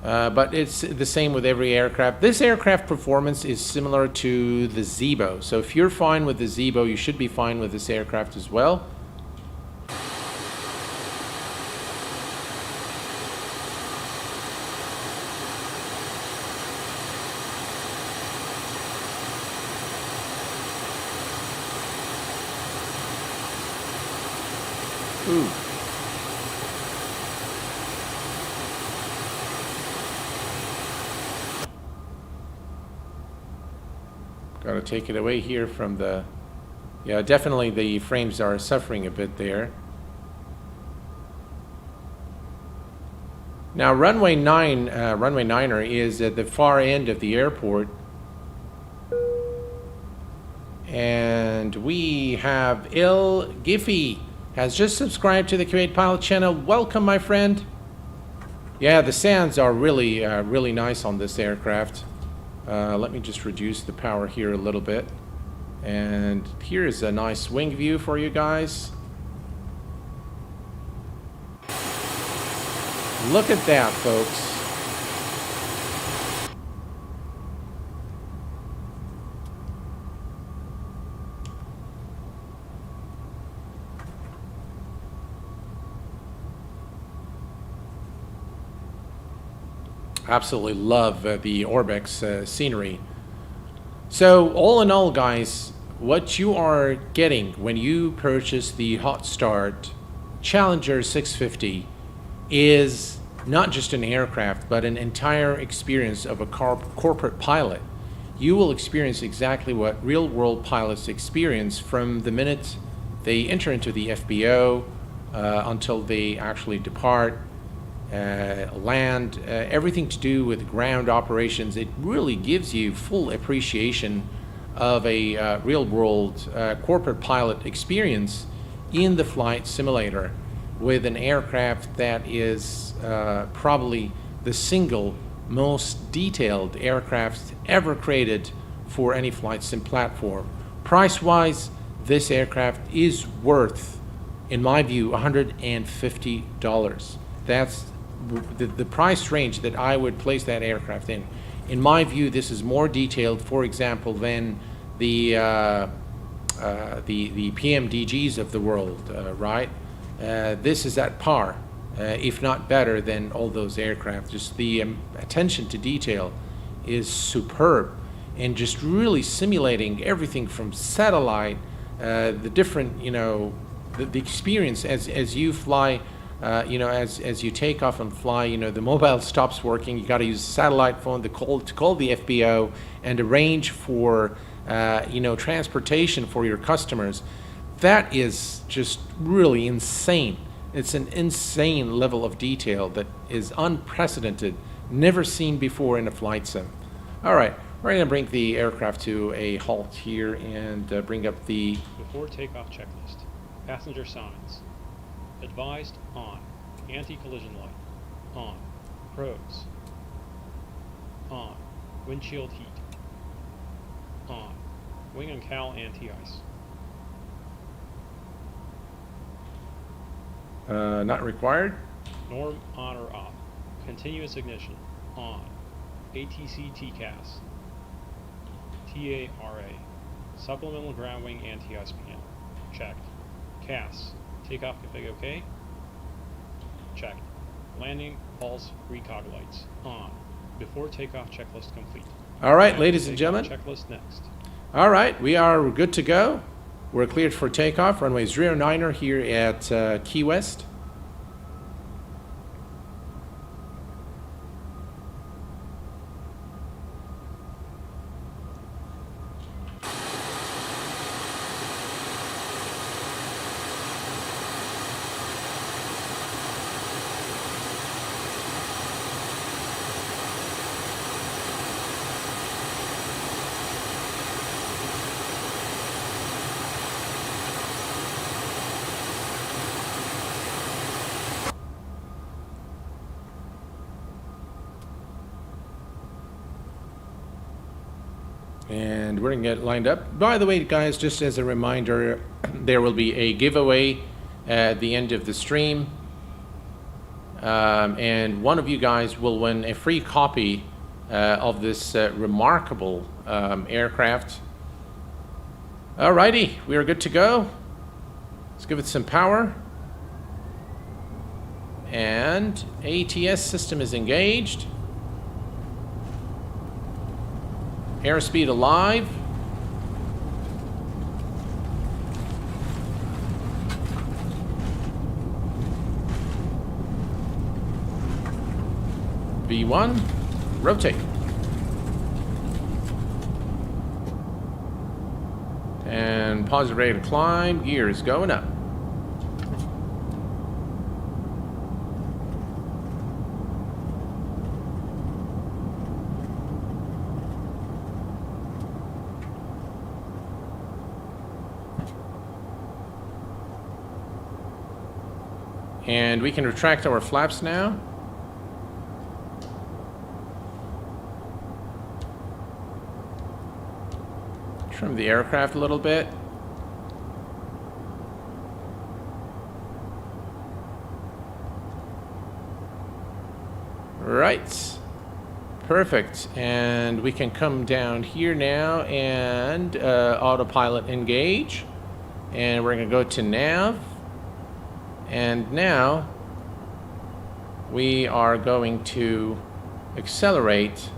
But it's the same with every aircraft. This aircraft performance is similar to the ZEBO. So if you're fine with the ZEBO, you should be fine with this aircraft as well. Ooh. Got to take it away here from the... Yeah, definitely the frames are suffering a bit there. Now, runway 9er is at the far end of the airport. And we have Il Giffy has just subscribed to the Kuwait Pilot channel. Welcome, my friend. Yeah, the sounds are really, really nice on this aircraft. Let me just reduce the power here a little bit. And here is a nice wing view for you guys. Look at that, folks. Absolutely love the Orbex scenery. So all in all, guys, what you are getting when you purchase the Hot Start Challenger 650 is not just an aircraft, but an entire experience of a corporate pilot. You will experience exactly what real-world pilots experience from the minute they enter into the FBO until they actually depart. Land, everything to do with ground operations. It really gives you full appreciation of a real-world corporate pilot experience in the flight simulator with an aircraft that is probably the single most detailed aircraft ever created for any flight sim platform. Price-wise, this aircraft is worth, in my view, $150. That's the price range that I would place that aircraft in. In my view, this is more detailed, for example, than the PMDGs of the world, right? This is at par, if not better than all those aircraft. Just the attention to detail is superb, and just really simulating everything from satellite, the different, the experience as you fly. As you take off and fly, the mobile stops working. You got to use a satellite phone to call the FBO and arrange for, transportation for your customers. That is just really insane. It's an insane level of detail that is unprecedented, never seen before in a flight sim. All right, we're going to bring the aircraft to a halt here and bring up the Before takeoff checklist. Passenger signs. Advised on. Anti-collision light. On. Pros. On. Windshield heat. On. Wing and cowl anti-ice. not required. Norm on or off. Continuous ignition. On. ATC TCAS. TARA. Supplemental ground wing anti-ice panel. Checked. CAS. Takeoff config OK. Checked. Landing pulse recog lights on. Before takeoff checklist complete. All right, ladies and Takeoff gentlemen. Checklist next. All right, we are good to go. We're cleared for takeoff. Runway 09er here at Key West. And we're gonna get lined up. By the way, guys, just as a reminder, there will be a giveaway at the end of the stream. And one of you guys will win a free copy of this remarkable aircraft. Alrighty, we are good to go. Let's give it some power. And ATS system is engaged. Airspeed alive. V1, rotate. And positive rate of climb, gears going up. And we can retract our flaps now. Trim the aircraft a little bit. Right. Perfect. And we can come down here now and autopilot engage. And we're going to go to nav. And now we are going to accelerate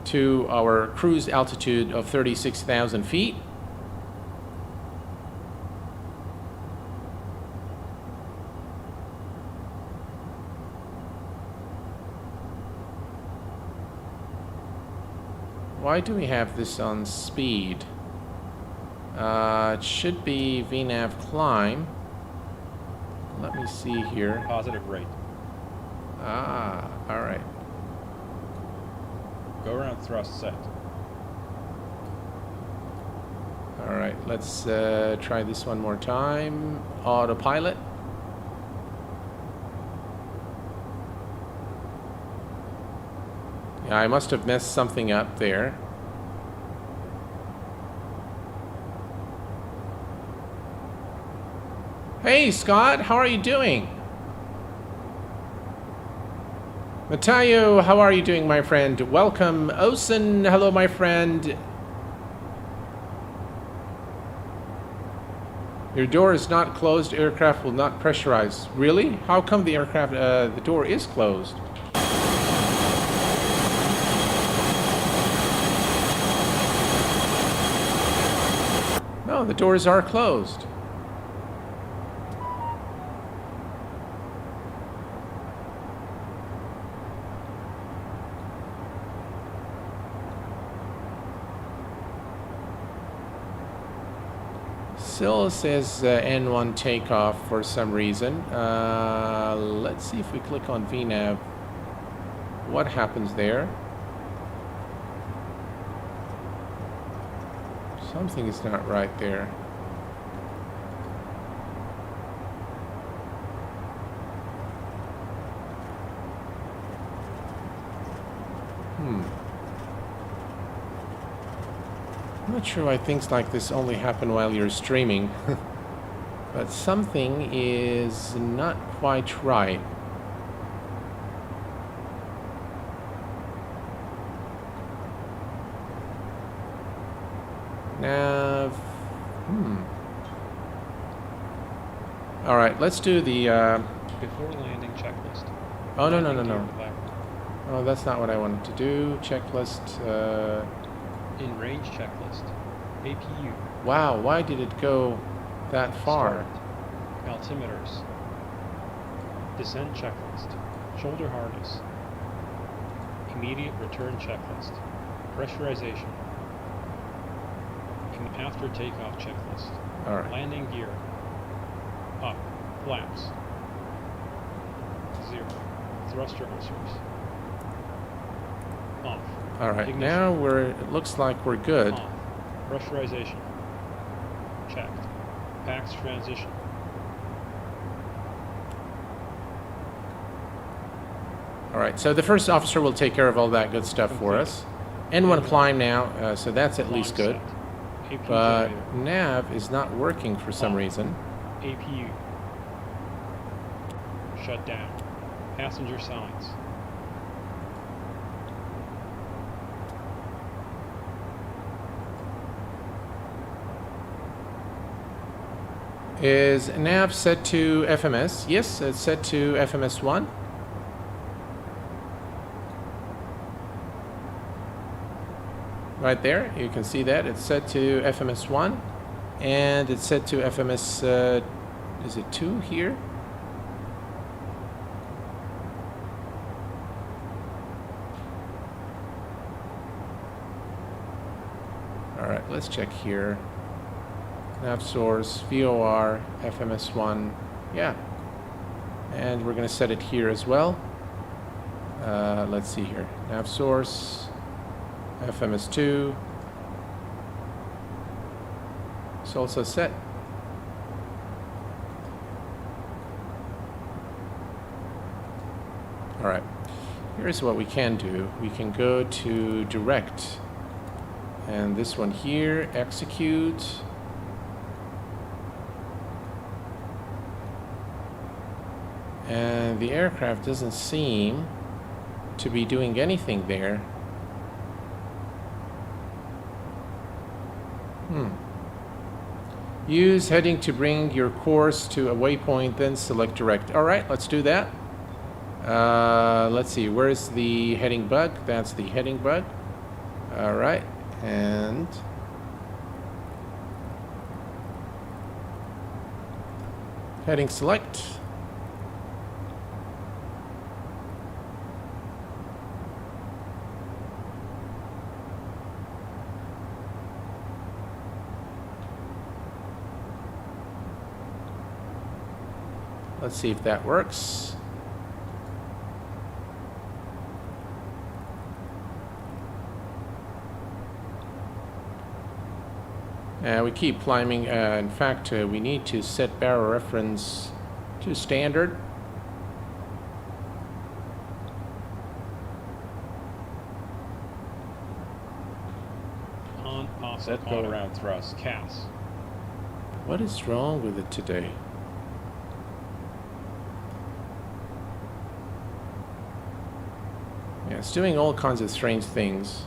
to our cruise altitude of 36,000 feet. Why do we have this on speed? It should be VNAV climb. Let me see here. Positive rate. Ah, all right. Go around thrust set. All right, let's try this one more time. Autopilot. Yeah, I must have messed something up there. Hey, Scott, how are you doing? Matayo, how are you doing, my friend? Welcome. Osen, hello, my friend. Your door is not closed. Aircraft will not pressurize. Really? How come the aircraft, the door is closed? No, the doors are closed. Still says N1 takeoff for some reason. Let's see if we click on VNAV. What happens there? Something is not right there. I'm not sure why things like this only happen while you're streaming, but something is not quite right. Nav. All right, let's do the. Before landing checklist. Oh, no, no, no, Landing gear no. left. Oh, that's not what I wanted to do. Checklist. In range checklist. APU. Wow, why did it go that far? Start. Altimeters. Descent checklist. Shoulder harness. Immediate return checklist. Pressurization. After takeoff checklist. All right. Landing gear. Up. Flaps. 0. Thruster hosters. Off. All right. Ignition. Now it looks like we're good. Off. Pressurization. Checked. PAX transition. All right. So the first officer will take care of all that good stuff for Complete. us. N1 climb now, so that's at least Climb good. set. AP But generator. nav is not working for some Off. reason. APU. Shut down. Passenger signs. Is nav set to FMS? Yes, it's set to FMS1. Right there, you can see that. It's set to FMS1. And it's set to FMS, is it 2 here? Alright, let's check here. Nav source, VOR, FMS1, yeah. And we're going to set it here as well. Let's see here. Nav source, FMS2. It's also set. All right. Here's what we can do. We can go to direct. And this one here, execute. And the aircraft doesn't seem to be doing anything there. Use heading to bring your course to a waypoint, then select direct. All right, let's do that. Let's see, where's the heading bug? That's the heading bug. All right, and heading select. Let's see if that works. We keep climbing. In fact, we need to set barrel reference to standard. On, off, Set go around thrust. CAS. What is wrong with it today? Yeah, it's doing all kinds of strange things.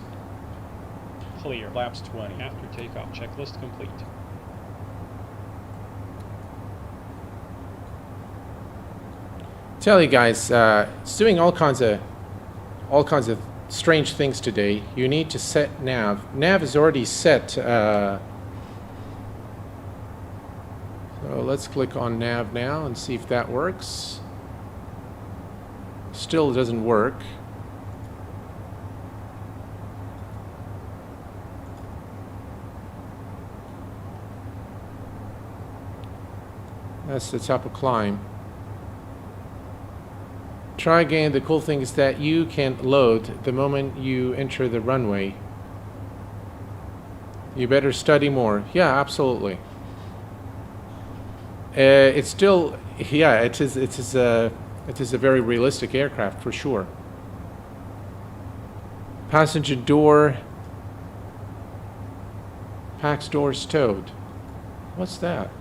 Clear. Flaps 20. After takeoff checklist complete. Tell you guys, it's doing all kinds of strange things today. You need to set nav. Nav is already set. So let's click on nav now and see if that works. Still doesn't work. That's the top of climb. Try again. The cool thing is that you can load the moment you enter the runway. You better study more. Yeah, absolutely. It's still, yeah, it is a very realistic aircraft for sure. Passenger door. PAX door stowed. What's that?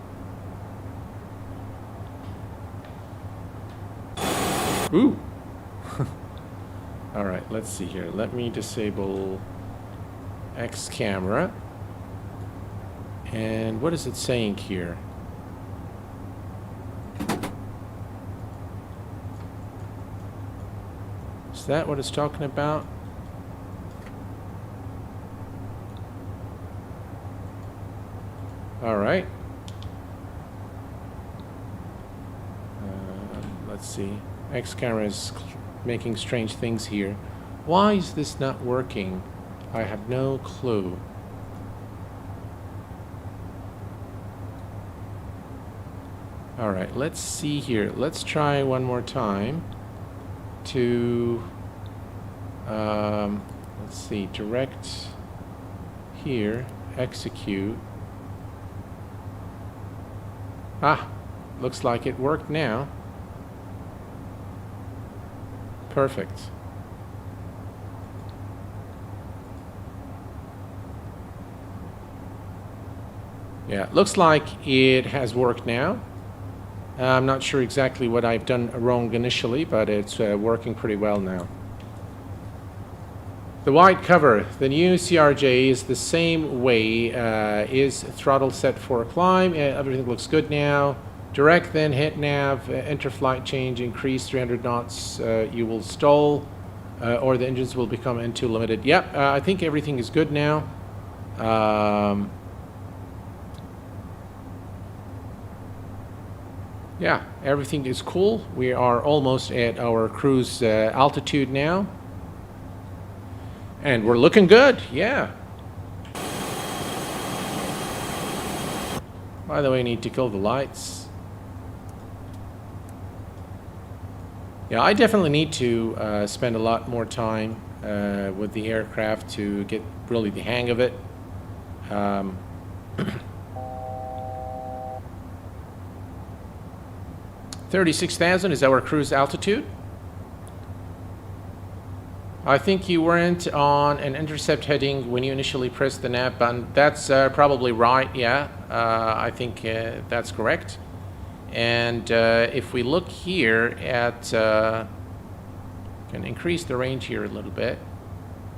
Ooh. All right, let's see here. Let me disable X camera. And what is it saying here? Is that what it's talking about? All right. Let's see. X camera is making strange things here. Why is this not working? I have no clue. All right, let's see here. Let's try one more time to, let's see, direct here, execute. Ah, looks like it worked now. Perfect. Yeah, looks like it has worked now. I'm not sure exactly what I've done wrong initially, but it's working pretty well now. The white cover, the new CRJ is the same way. Is throttle set for climb? Everything looks good now. Direct, then hit nav, enter flight change, increase 300 knots. You will stall, or the engines will become N2 limited. Yep, I think everything is good now. Yeah, everything is cool. We are almost at our cruise altitude now. And we're looking good, yeah. By the way, need to kill the lights. Yeah, I definitely need to spend a lot more time with the aircraft to get really the hang of it. 36,000 is our cruise altitude. I think you weren't on an intercept heading when you initially pressed the nav button. That's probably right, yeah. I think that's correct. And if we look here at, can increase the range here a little bit.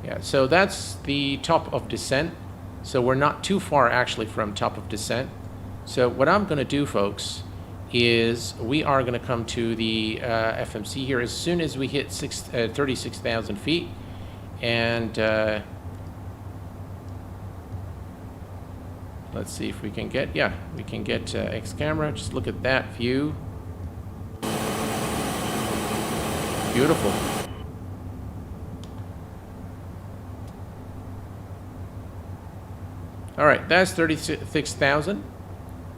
Yeah, so that's the top of descent. So we're not too far actually from top of descent. So what I'm gonna do, folks, is we are going to come to the FMC here as soon as we hit 36,000 feet, and let's see if we can get, yeah, we can get X camera. Just look at that view. Beautiful. All right, that's 36,000.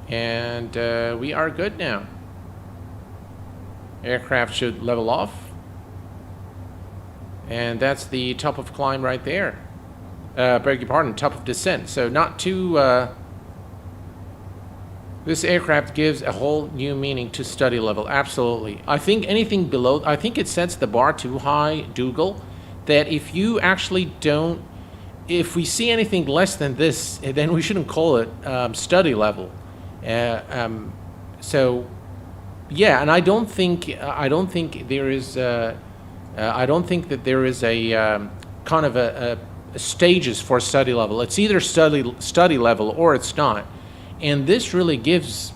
And we are good now. Aircraft should level off. And that's the top of climb right there. Beg your pardon, top of descent. So not too... this aircraft gives a whole new meaning to study level, absolutely. I think anything below... I think it sets the bar too high, Dougal, that if you actually don't... If we see anything less than this, then we shouldn't call it study level. So, yeah, and I don't think there is I don't think that there is a kind of a stages for study level. It's either study level or it's not, and this really gives.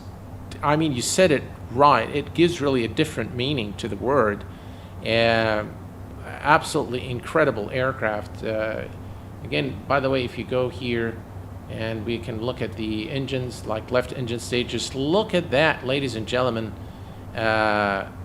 I mean, you said it right. It gives really a different meaning to the word. Absolutely incredible aircraft. Again, by the way, if you go here. And we can look at the engines, like left engine stage. Just look at that, ladies and gentlemen.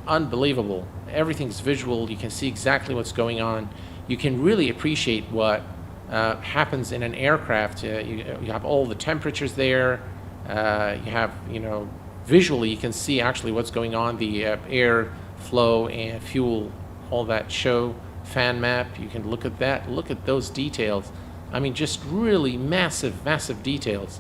Unbelievable. Everything's visual. You can see exactly what's going on. You can really appreciate what happens in an aircraft. You have all the temperatures there. You have, you know, visually you can see actually what's going on, the air flow and fuel, all that show. Fan map, you can look at that. Look at those details. I mean, just really massive, massive details,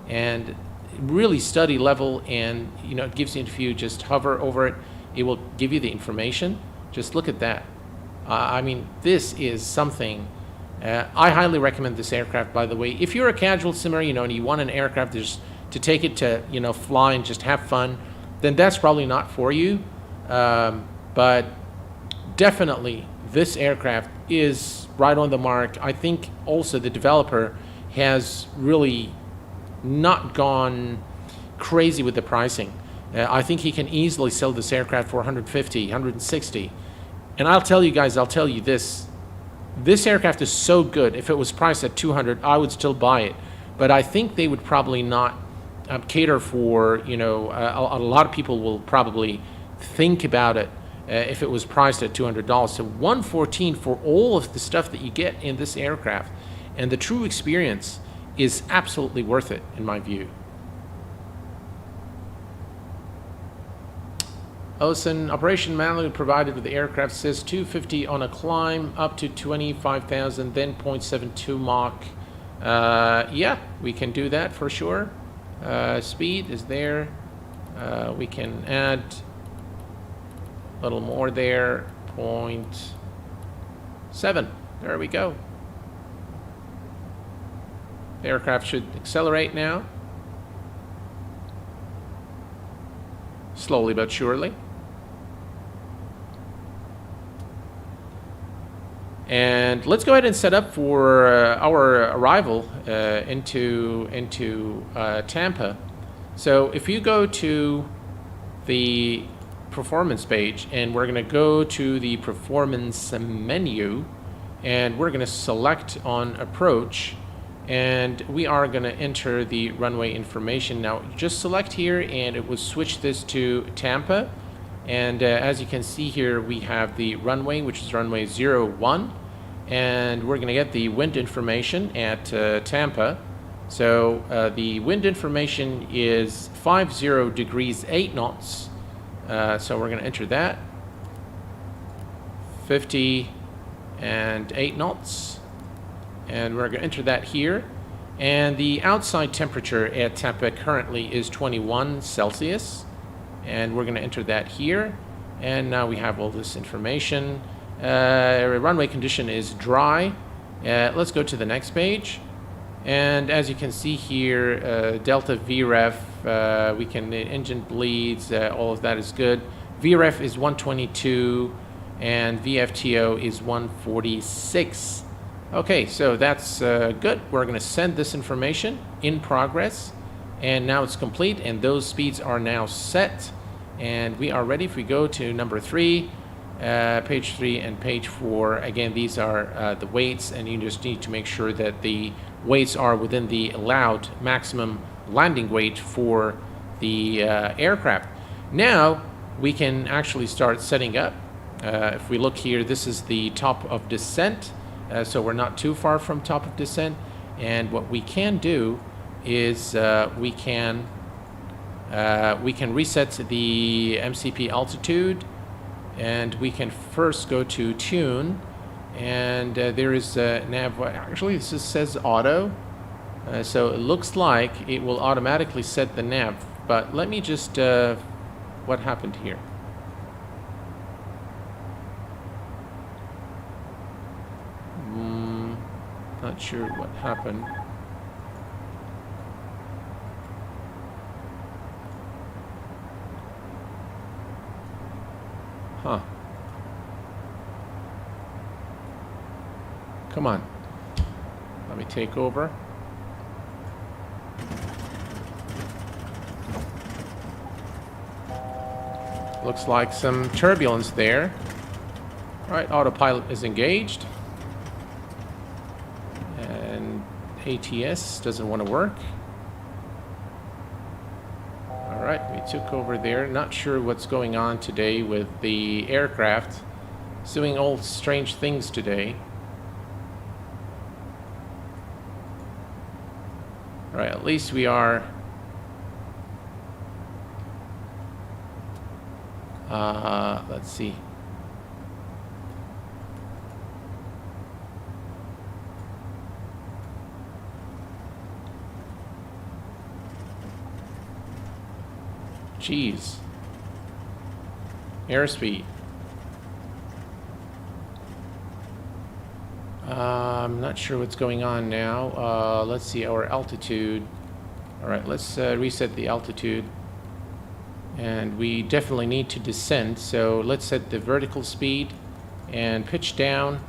and really study level. And you know, it gives you, if you just hover over it, it will give you the information. Just look at that. I mean, this is something. I highly recommend this aircraft. By the way, if you're a casual simmer, you know, and you want an aircraft just to take it to, you know, fly and just have fun, then that's probably not for you. But definitely, this aircraft is right on the mark. I think also the developer has really not gone crazy with the pricing. I think he can easily sell this aircraft for 150, 160. And I'll tell you guys, I'll tell you this. This aircraft is so good. If it was priced at 200, I would still buy it. But I think they would probably not cater for, you know, a lot of people will probably think about it if it was priced at $200. So 114 for all of the stuff that you get in this aircraft, and the true experience is absolutely worth it in my view. Ocean operation manually provided with the aircraft says 250 on a climb up to 25,000, then 0.72 Mach. Yeah, we can do that for sure. Speed is there. We can add a little more there. 0.7. There we go. The aircraft should accelerate now. Slowly but surely. And let's go ahead and set up for our arrival into Tampa. So if you go to the performance page, and we're going to go to the performance menu, and we're going to select on approach, and we are going to enter the runway information. Now just select here and it will switch this to Tampa. And as you can see here, we have the runway, which is runway 01, and we're going to get the wind information at Tampa. So the wind information is 50 degrees 8 knots. So we're going to enter that. 50 and 8 knots. And we're going to enter that here. And the outside temperature at Tampa currently is 21 Celsius. And we're going to enter that here. And now we have all this information. Runway condition is dry. Let's go to the next page. And as you can see here, Delta VREF, we can, engine bleeds, all of that is good. VREF is 122 and VFTO is 146. Okay, so that's good. We're going to send this information in progress, and now it's complete, and those speeds are now set, and we are ready. If we go to number 3, page 3 and page 4, again, these are the weights, and you just need to make sure that the weights are within the allowed maximum landing weight for the aircraft. Now we can actually start setting up. If we look here, this is the top of descent. So we're not too far from top of descent, and what we can do is we can reset the MCP altitude, and we can first go to tune, and there is nav. Actually, this says auto, so it looks like it will automatically set the nav. But let me just what happened here? Not sure what happened. Huh. Come on. Let me take over. Looks like some turbulence there. All right, autopilot is engaged. And ATS doesn't want to work. All right, we took over there. Not sure what's going on today with the aircraft. It's doing all strange things today. All right, at least we are let's see. Jeez. Airspeed. I'm not sure what's going on now. Let's see our altitude. All right, let's reset the altitude. And we definitely need to descend, so let's set the vertical speed and pitch down.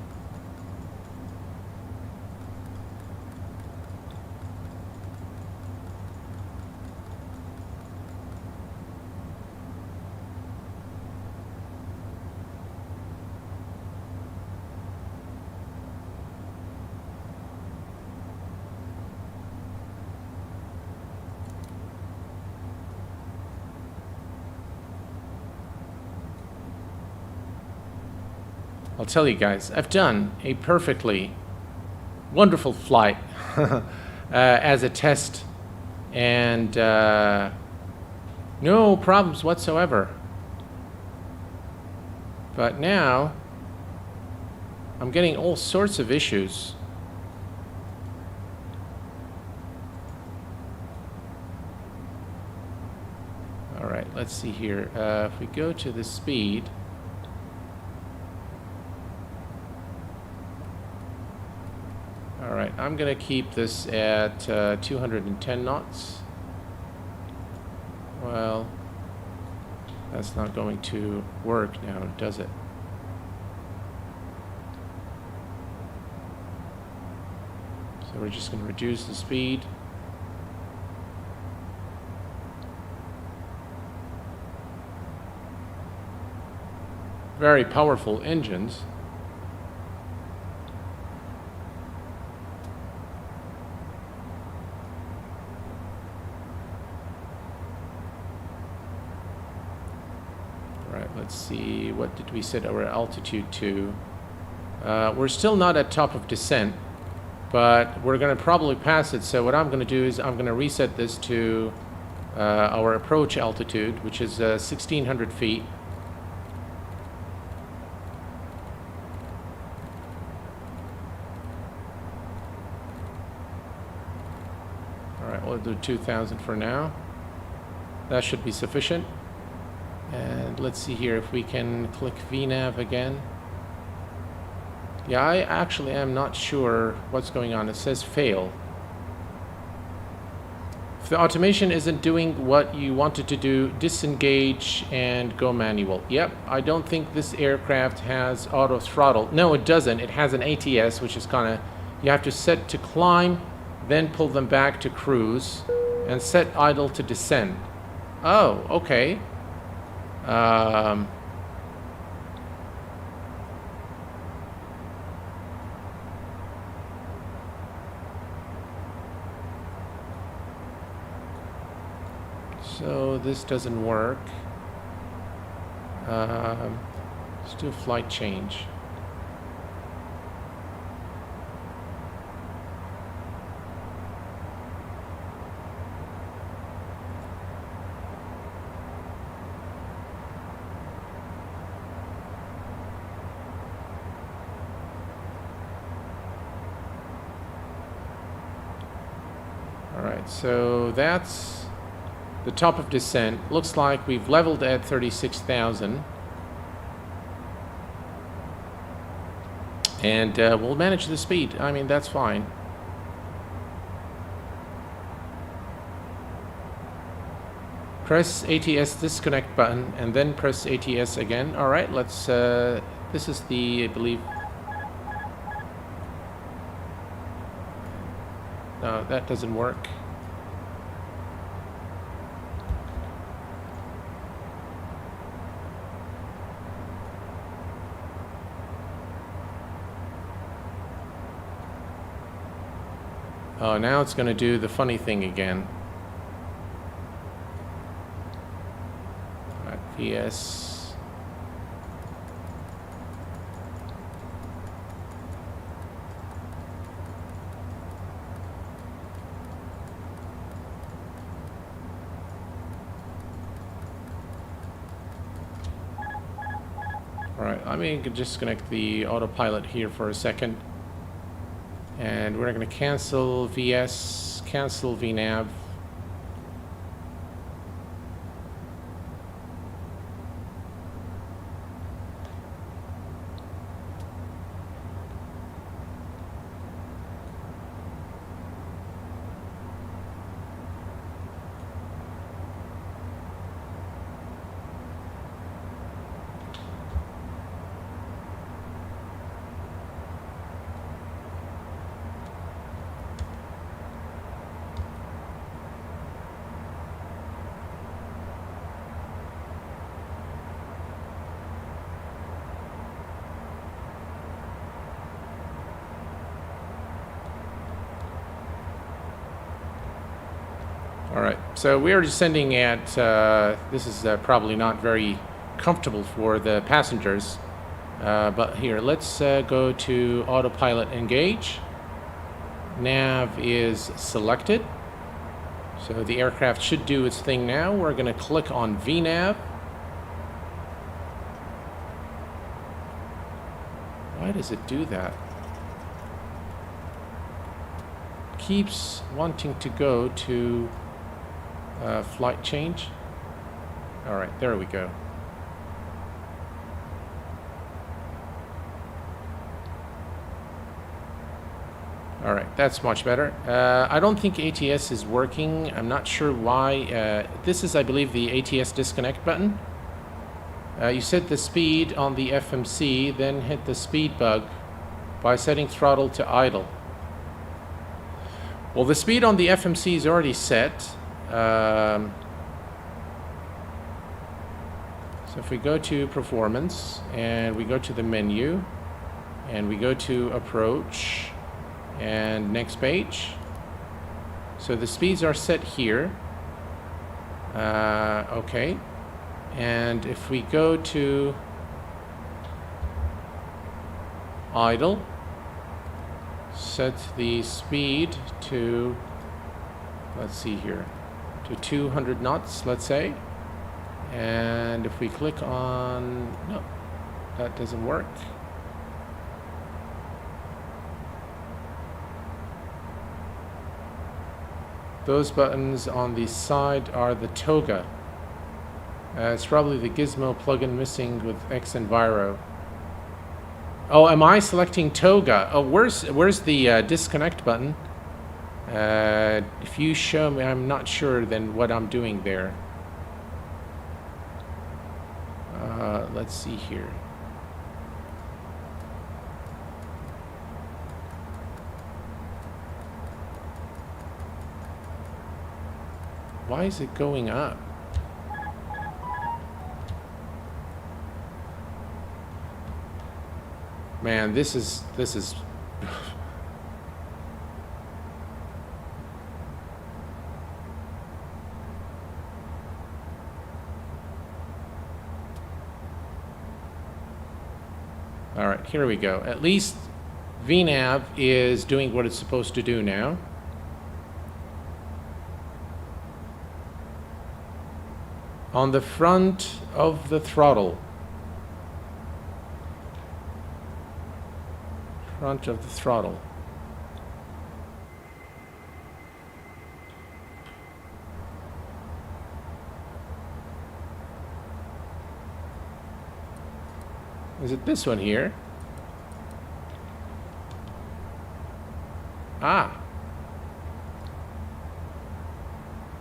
I'll tell you guys, I've done a perfectly wonderful flight as a test, and no problems whatsoever. But now I'm getting all sorts of issues. All right, let's see here. If we go to the speed, all right, I'm gonna keep this at 210 knots. Well, that's not going to work now, does it? So we're just going to reduce the speed. Very powerful engines. All right, let's see, what did we set our altitude to? We're still not at top of descent, but we're going to probably pass it. So what I'm going to do is I'm going to reset this to our approach altitude, which is 1,600 feet. All right, we'll do 2,000 for now. That should be sufficient. And let's see here if we can click VNav again. Yeah, I actually am not sure what's going on. It says fail. If the automation isn't doing what you want it to do, disengage and go manual. Yep, I don't think this aircraft has auto throttle. No, it doesn't. It has an ATS, which is kind of, you have to set to climb, then pull them back to cruise, and set idle to descend. Oh, okay. So this doesn't work. Let's do a flight change. All right, so that's the top of descent. Looks like we've leveled at 36,000. And we'll manage the speed. I mean, that's fine. Press ATS disconnect button and then press ATS again. All right, let's, this is the, I believe, no, that doesn't work. Oh, now it's going to do the funny thing again. All right, VS. All right, let me disconnect the autopilot here for a second. And we're going to cancel VS, cancel VNav. All right, so we are descending at, this is probably not very comfortable for the passengers. But here, let's go to autopilot engage. Nav is selected. So the aircraft should do its thing now. We're going to click on VNAV. Why does it do that? Keeps wanting to go to flight change. All right, there we go. All right, that's much better. I don't think ATS is working. I'm not sure why. This is, I believe, the ATS disconnect button. You set the speed on the FMC, then hit the speed bug by setting throttle to idle. Well, the speed on the FMC is already set. So if we go to performance and we go to the menu and we go to approach and next page. So the speeds are set here. Okay. And if we go to idle, set the speed to, let's see here, to 200 knots, let's say. And if we click on, no, that doesn't work. Those buttons on the side are the toga. It's probably the gizmo plugin missing with Xenviro. Oh, am I selecting toga? Oh, where's the disconnect button? If you show me, I'm not sure then what I'm doing there. Let's see here. Why is it going up? Man, this is all right, here we go. At least VNAV is doing what it's supposed to do now. On the front of the throttle. Front of the throttle. Is it this one here? Ah.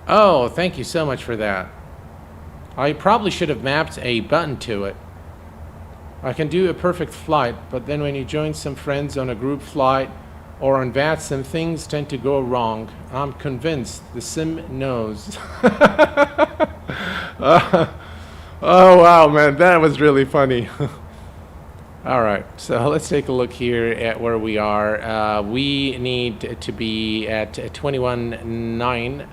Oh, thank you so much for that. I probably should have mapped a button to it. I can do a perfect flight, but then when you join some friends on a group flight or on VATSIM, things tend to go wrong. I'm convinced the sim knows. Oh wow, man, that was really funny. All right, so let's take a look here at where we are. We need to be at 21.9.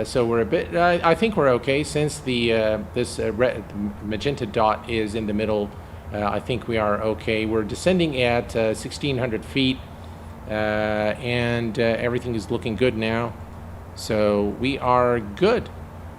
So we're a bit, I think we're okay since the this red magenta dot is in the middle. I think we are okay. We're descending at 1,600 feet and everything is looking good now. So we are good.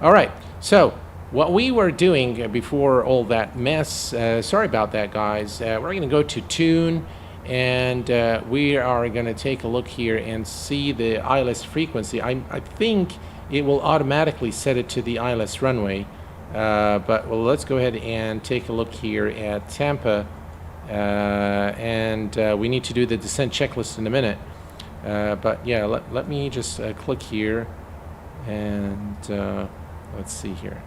All right, so what we were doing before all that mess, sorry about that guys, we're going to go to tune and we are going to take a look here and see the ILS frequency. I think it will automatically set it to the ILS runway, but well, let's go ahead and take a look here at Tampa, and we need to do the descent checklist in a minute, but yeah, let me just click here and let's see here.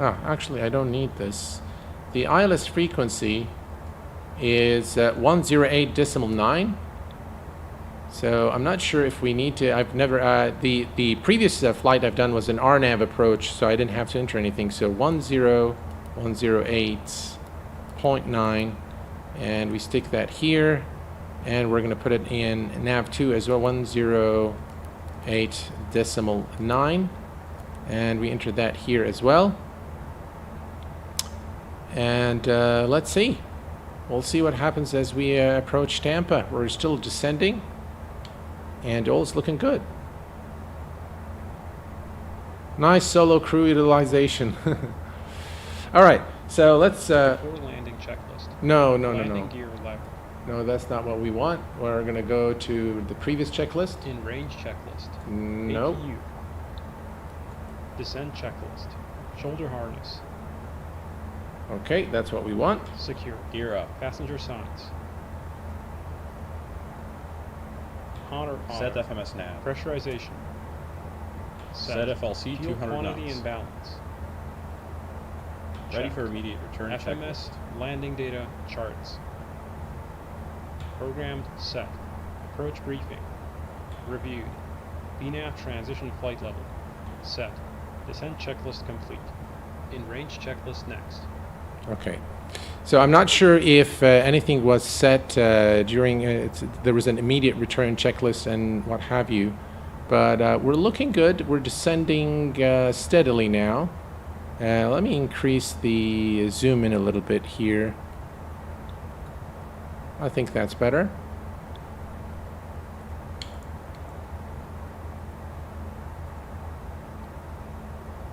Oh, actually I don't need this. The ILS frequency is 108.9. So I'm not sure if we need to. I've never the previous flight I've done was an RNAV approach, so I didn't have to enter anything. So 10108.9, and we stick that here, and we're going to put it in nav2 as well, 108.9, and we enter that here as well. And let's see. We'll see what happens as we approach Tampa. We're still descending, and all's looking good. Nice solo crew utilization. All right, so let's. Before landing checklist. No. Landing gear lever. No, that's not what we want. We're gonna go to the previous checklist. In range checklist. No. APU. Descent checklist. Shoulder harness. Okay, that's what we want. Secure. Gear up. Passenger signs. Honor. Set FMS nav. Pressurization. Set FLC Fuel 200 quantity knots. and balance. Ready Checked. for immediate return FMS checklist. landing data charts. Programmed set. Approach briefing. Reviewed. BNAV transition flight level. Set. Descent checklist complete. In range checklist next. Okay. So I'm not sure if anything was set during, there was an immediate return checklist and what have you, but we're looking good. We're descending steadily now. Let me increase the zoom in a little bit here. I think that's better.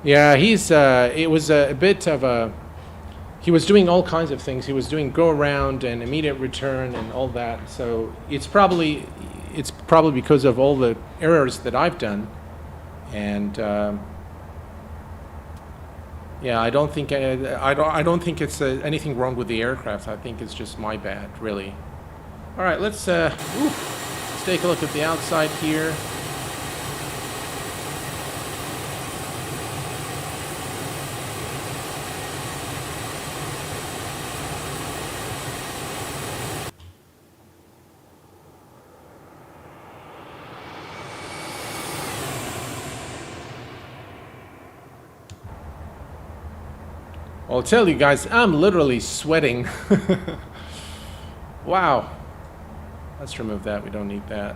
Yeah, it was a bit of a, he was doing all kinds of things. He was doing go around and immediate return and all that. So it's probably because of all the errors that I've done. And yeah, I don't think I don't think it's anything wrong with the aircraft. I think it's just my bad, really. All right, let's take a look at the outside here. I'll tell you guys, I'm literally sweating. Wow. Let's remove that. We don't need that.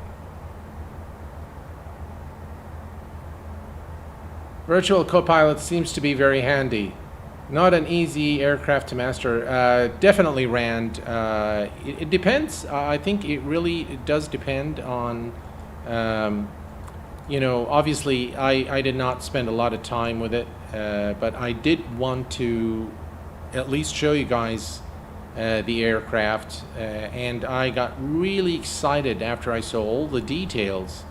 Virtual Copilot seems to be very handy. Not an easy aircraft to master. Definitely, Rand. It depends. I think it really does depend on, you know, obviously I did not spend a lot of time with it, but I did want to at least show you guys the aircraft, and I got really excited after I saw all the details.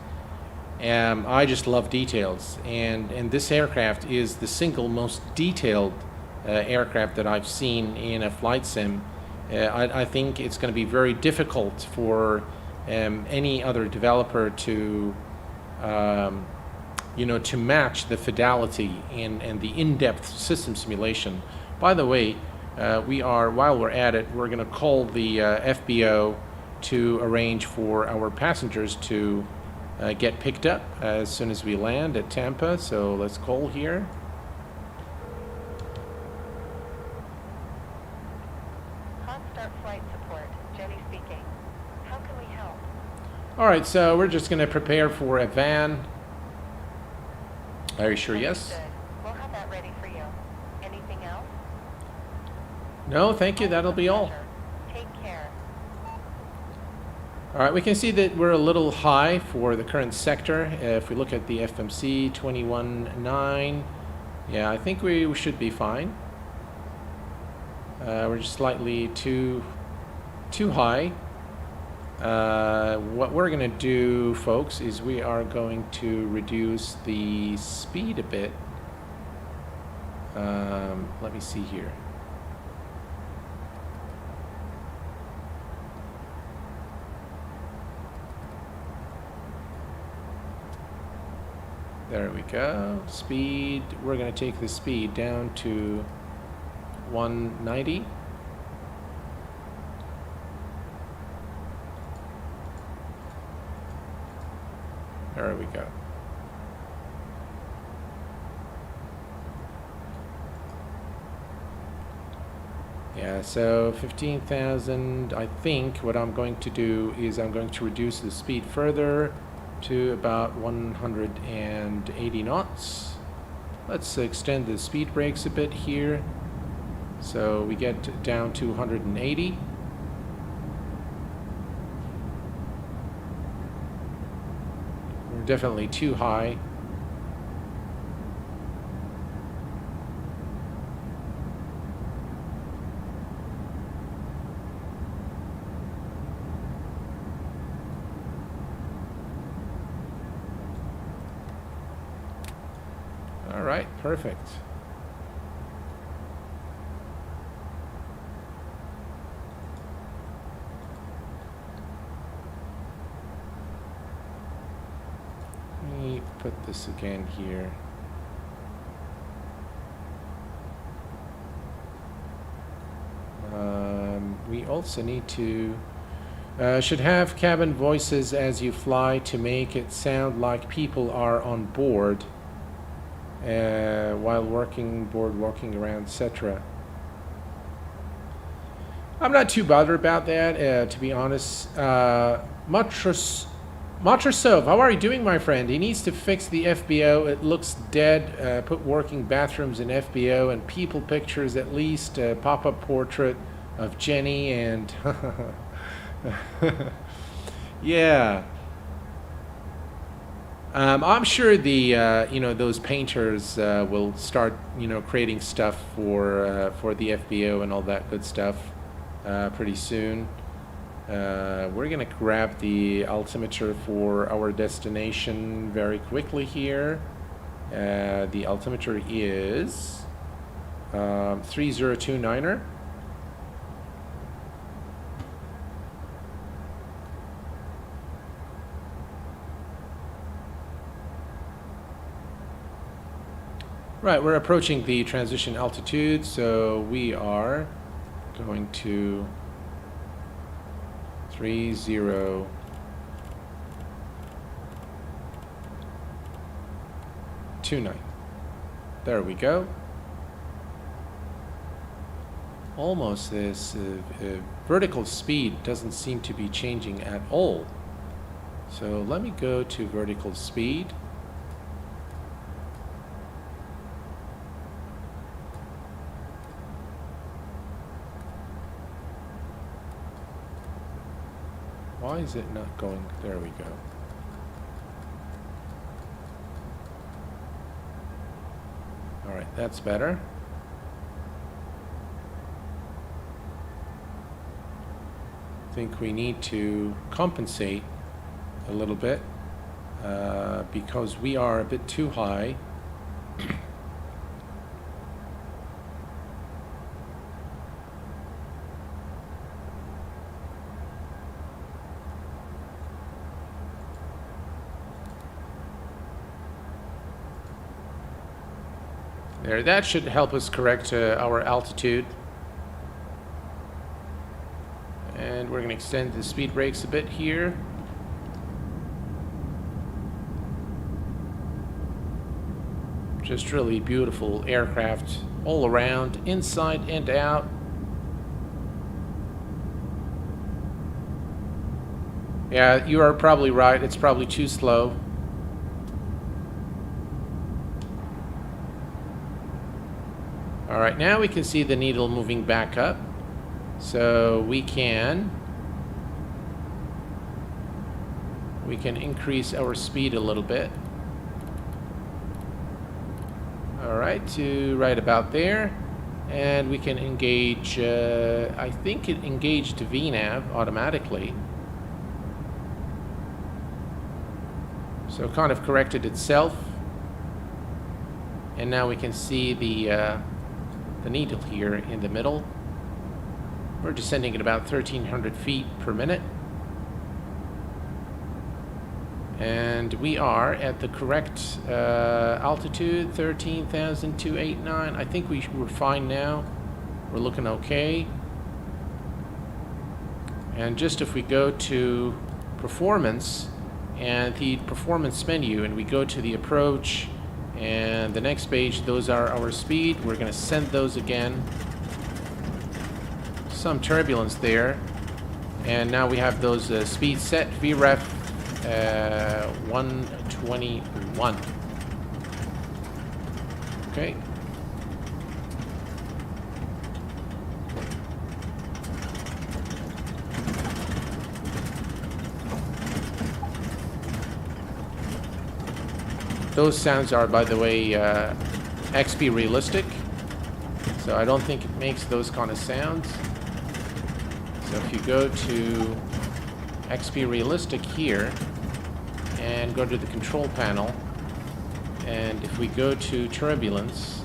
I just love details, and this aircraft is the single most detailed aircraft that I've seen in a flight sim. I think it's going to be very difficult for any other developer to you know, to match the fidelity and the in-depth system simulation. By the way, while we're at it, we're going to call the FBO to arrange for our passengers to get picked up as soon as we land at Tampa. So let's call here. Hot start flight support. Jenny speaking. How can we help? All right, so we're just going to prepare for a van. Are you sure? Yes. Understood. We'll have that ready for you. Anything else? No, thank you. That'll be all. Pleasure. Take care. All right, we can see that we're a little high for the current sector. If we look at the FMC 21.9, yeah, I think we should be fine. We're just slightly too high. What we're going to do, folks, is we are going to reduce the speed a bit. Let me see here. There we go. Speed, we're going to take the speed down to 190. There we go. Yeah, so 15,000. I think what I'm going to do is I'm going to reduce the speed further to about 180 knots. Let's extend the speed brakes a bit here. So we get down to 180. We're definitely too high. All right, perfect. Let me put this again here. We also need to should have cabin voices as you fly to make it sound like people are on board while walking around, etc. I'm not too bothered about that, to be honest. Matrasov, how are you doing, my friend? He needs to fix the FBO. It looks dead. Put working bathrooms in FBO and people pictures, at least. Pop-up portrait of Jenny and... yeah. I'm sure the those painters will start creating stuff for the FBO and all that good stuff pretty soon. We're gonna grab the altimeter for our destination very quickly here. The altimeter is 3029er. Right, we're approaching the transition altitude, so we are going to 3029. There we go. Almost this vertical speed doesn't seem to be changing at all. So let me go to vertical speed. Why is it not going? There we go. All right, that's better. I think we need to compensate a little bit because we are a bit too high. There, that should help us correct our altitude. And we're going to extend the speed brakes a bit here. Just really beautiful aircraft all around, inside and out. Yeah, you are probably right. It's probably too slow. All right, now we can see the needle moving back up. So we can increase our speed a little bit. All right, to right about there. And we can engage, I think it engaged VNAV automatically. So it kind of corrected itself. And now we can see the needle here in the middle. We're descending at about 1,300 feet per minute. And we are at the correct altitude, 13,289. I think we're fine now. We're looking okay. And just if we go to performance and the performance menu and we go to the approach and the next page, those are our speed. We're going to send those again. Some turbulence there. And now we have those speeds set. VREF 121. Okay. Those sounds are, by the way, XP realistic. So I don't think it makes those kind of sounds. So if you go to XP realistic here and go to the control panel, and if we go to turbulence,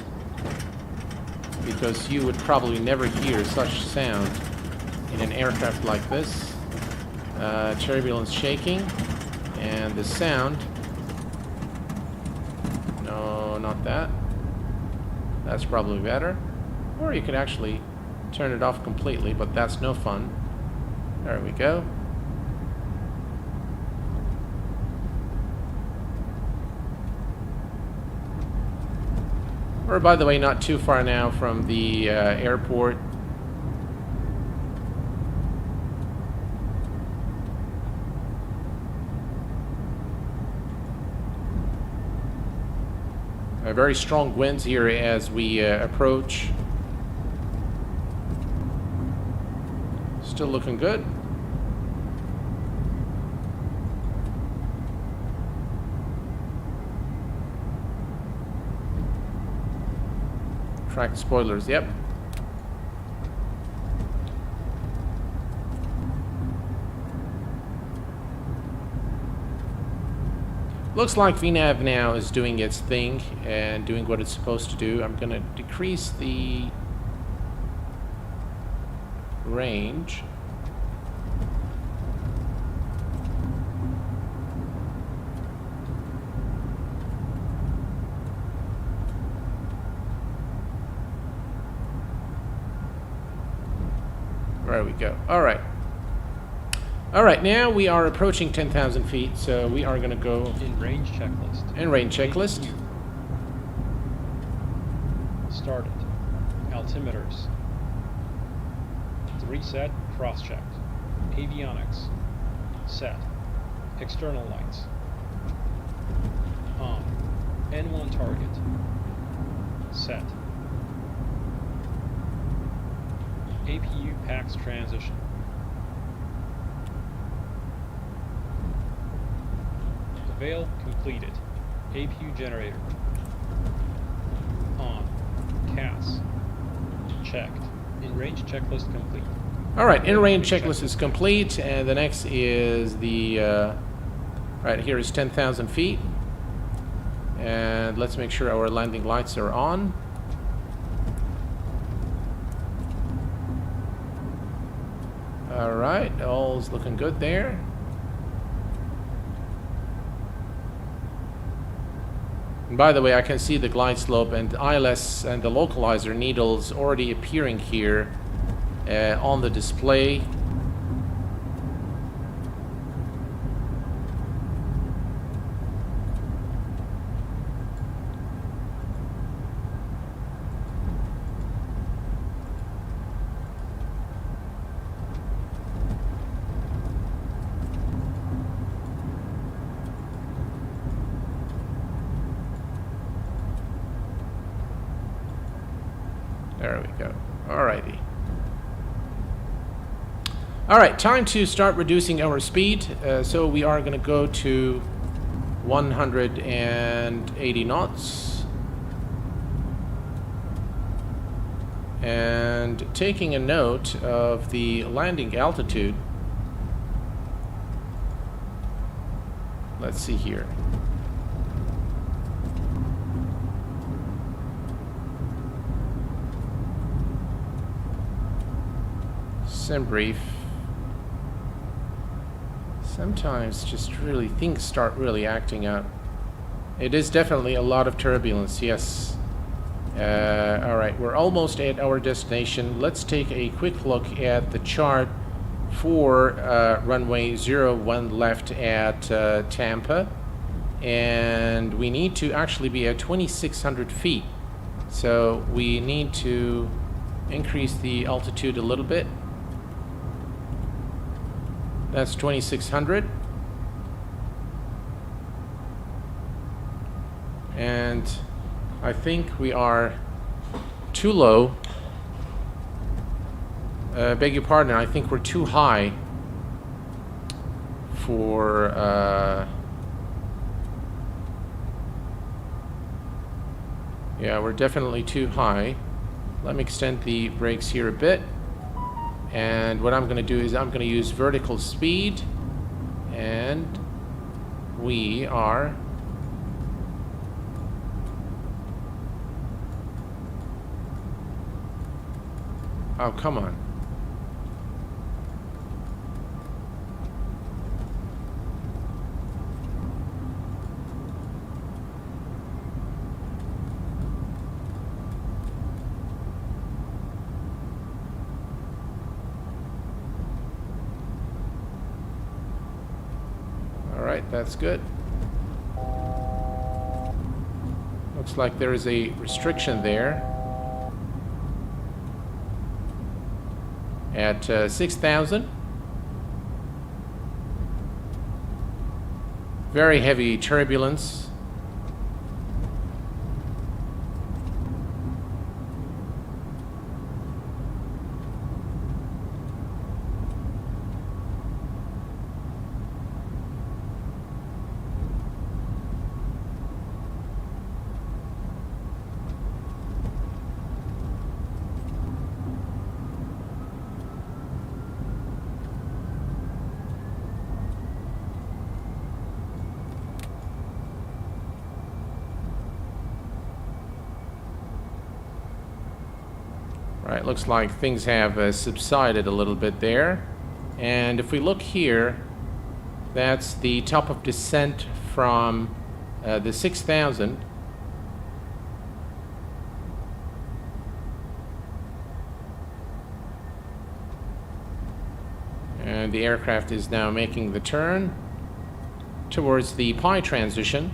because you would probably never hear such sound in an aircraft like this, turbulence shaking, and the sound, no, not that, that's probably better, or you could actually turn it off completely, but that's no fun. There we go. We're, by the way, not too far now from the airport. Very strong winds here as we approach. Still looking good. Track spoilers, yep. Looks like VNAV now is doing its thing and doing what it's supposed to do. I'm gonna decrease the range. There we go. All right. All right, now we are approaching 10,000 feet, so we are going to go In range checklist. in range checklist. Started. Altimeters. Reset, cross-checked. Avionics. Set. External lights. On. N1 target. Set. APU PAX transition. Veil completed. APU generator. On. CAS. Checked. In range checklist complete. All right, in range checklist is complete, and the next is the right here is 10,000 feet, and let's make sure our landing lights are on. All right, all's looking good there. And by the way, I can see the glide slope and ILS and the localizer needles already appearing here on the display. There we go. Alrighty. Alright, time to start reducing our speed. So we are going to go to 180 knots. And taking a note of the landing altitude. Let's see here. Brief. Sometimes just really things start really acting up. It is definitely a lot of turbulence, yes. Alright, we're almost at our destination. Let's take a quick look at the chart for runway 01 left at Tampa. And we need to actually be at 2,600 feet. So we need to increase the altitude a little bit. That's 2,600. And I think we are too low. Beg your pardon, I think we're too high for Yeah, we're definitely too high. Let me extend the brakes here a bit. And what I'm going to do is I'm going to use vertical speed. And we are... Oh, come on. Alright, that's good. Looks like there is a restriction there. At 6,000. Very heavy turbulence. Right, looks like things have subsided a little bit there. And if we look here, that's the top of descent from the 6,000. And the aircraft is now making the turn towards the pi transition.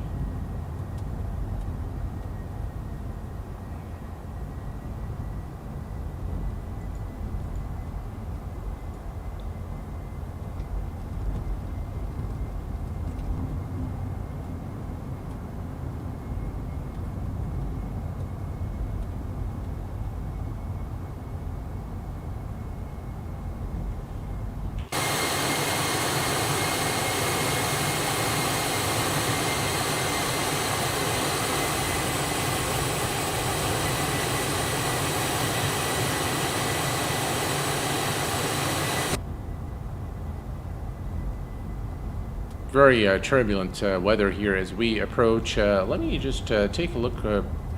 Very turbulent weather here as we approach. Let me just take a look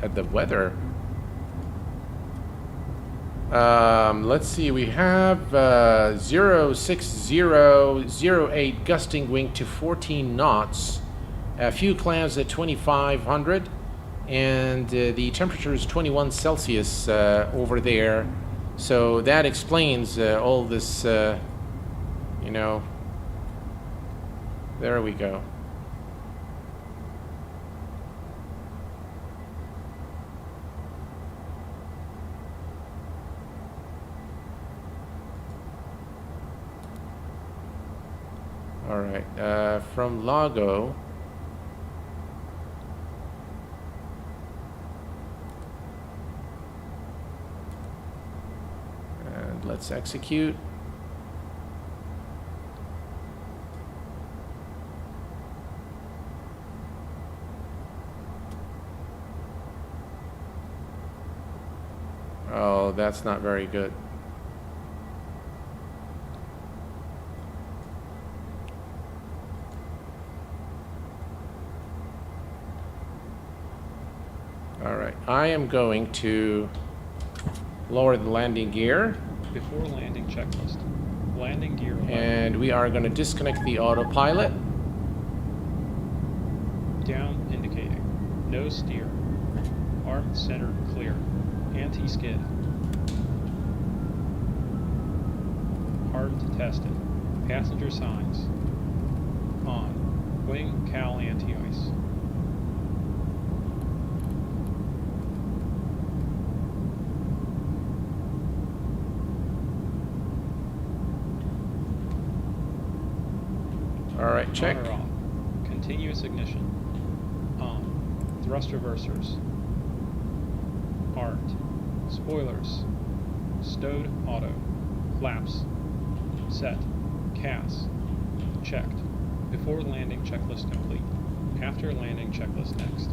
at the weather. Let's see, we have 06008 gusting wind to 14 knots, a few clouds at 2500, and the temperature is 21 Celsius over there. So that explains all this, you know. There we go. All right, from Lago. And let's execute. Oh, that's not very good. All right, I am going to lower the landing gear. Before landing checklist. Landing gear. And we are going to disconnect the autopilot. Down indicating. No steer. Arm center clear. Anti-skid. Armed tested. Passenger signs. On. Wing cowl anti-ice. All right, check. On or off. Continuous ignition. On. Thrust reversers. Armed. Spoilers. Stowed auto. Flaps. Set. CAS. Checked. Before landing checklist complete. After landing checklist next.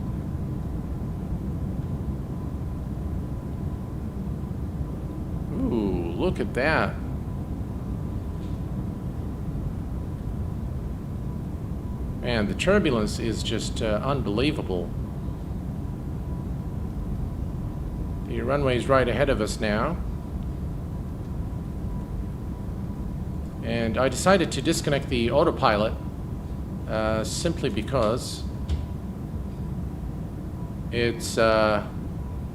look at that. Man, the turbulence is just unbelievable. The runway is right ahead of us now. And I decided to disconnect the autopilot simply because it's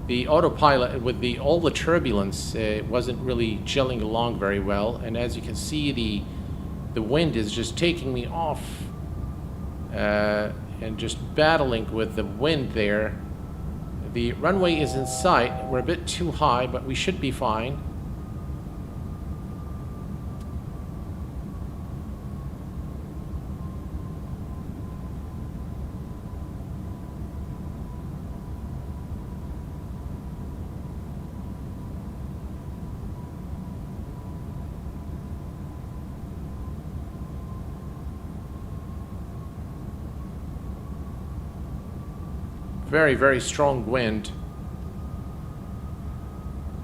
the autopilot with all the turbulence, it wasn't really gelling along very well, and as you can see, the wind is just taking me off and just battling with the wind there. The runway is in sight. We're a bit too high, but we should be fine. Very, very strong wind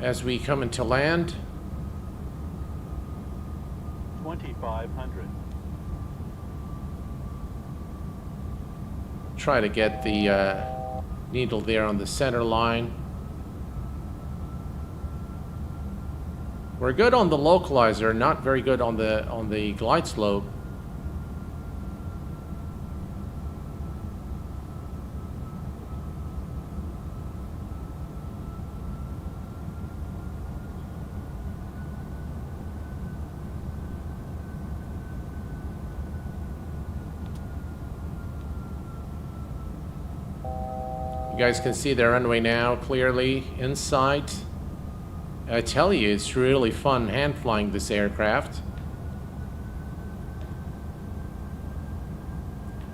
as we come into land. 2500. Try to get the needle there on the center line. We're good on the localizer, not very good on the glide slope. You guys can see the runway now clearly in sight. I tell you, it's really fun hand flying this aircraft.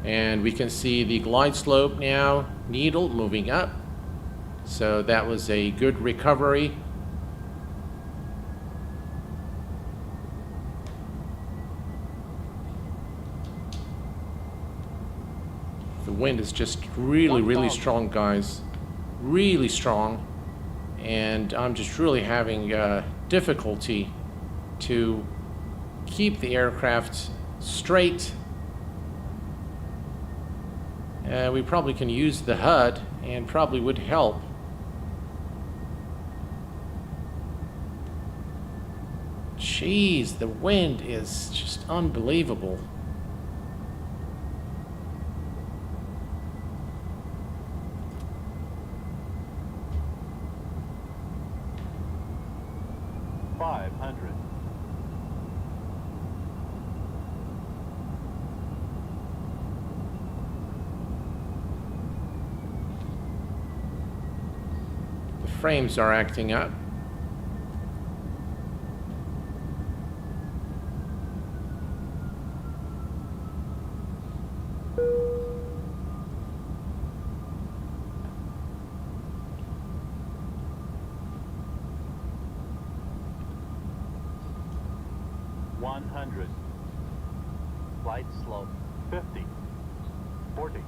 And we can see the glide slope now, needle moving up. So that was a good recovery. The wind is just really, really strong, guys. Really strong. And I'm just really having difficulty to keep the aircraft straight. We probably can use the HUD and probably would help. Jeez, the wind is just unbelievable. Frames are acting up. Flight slope 50, 40,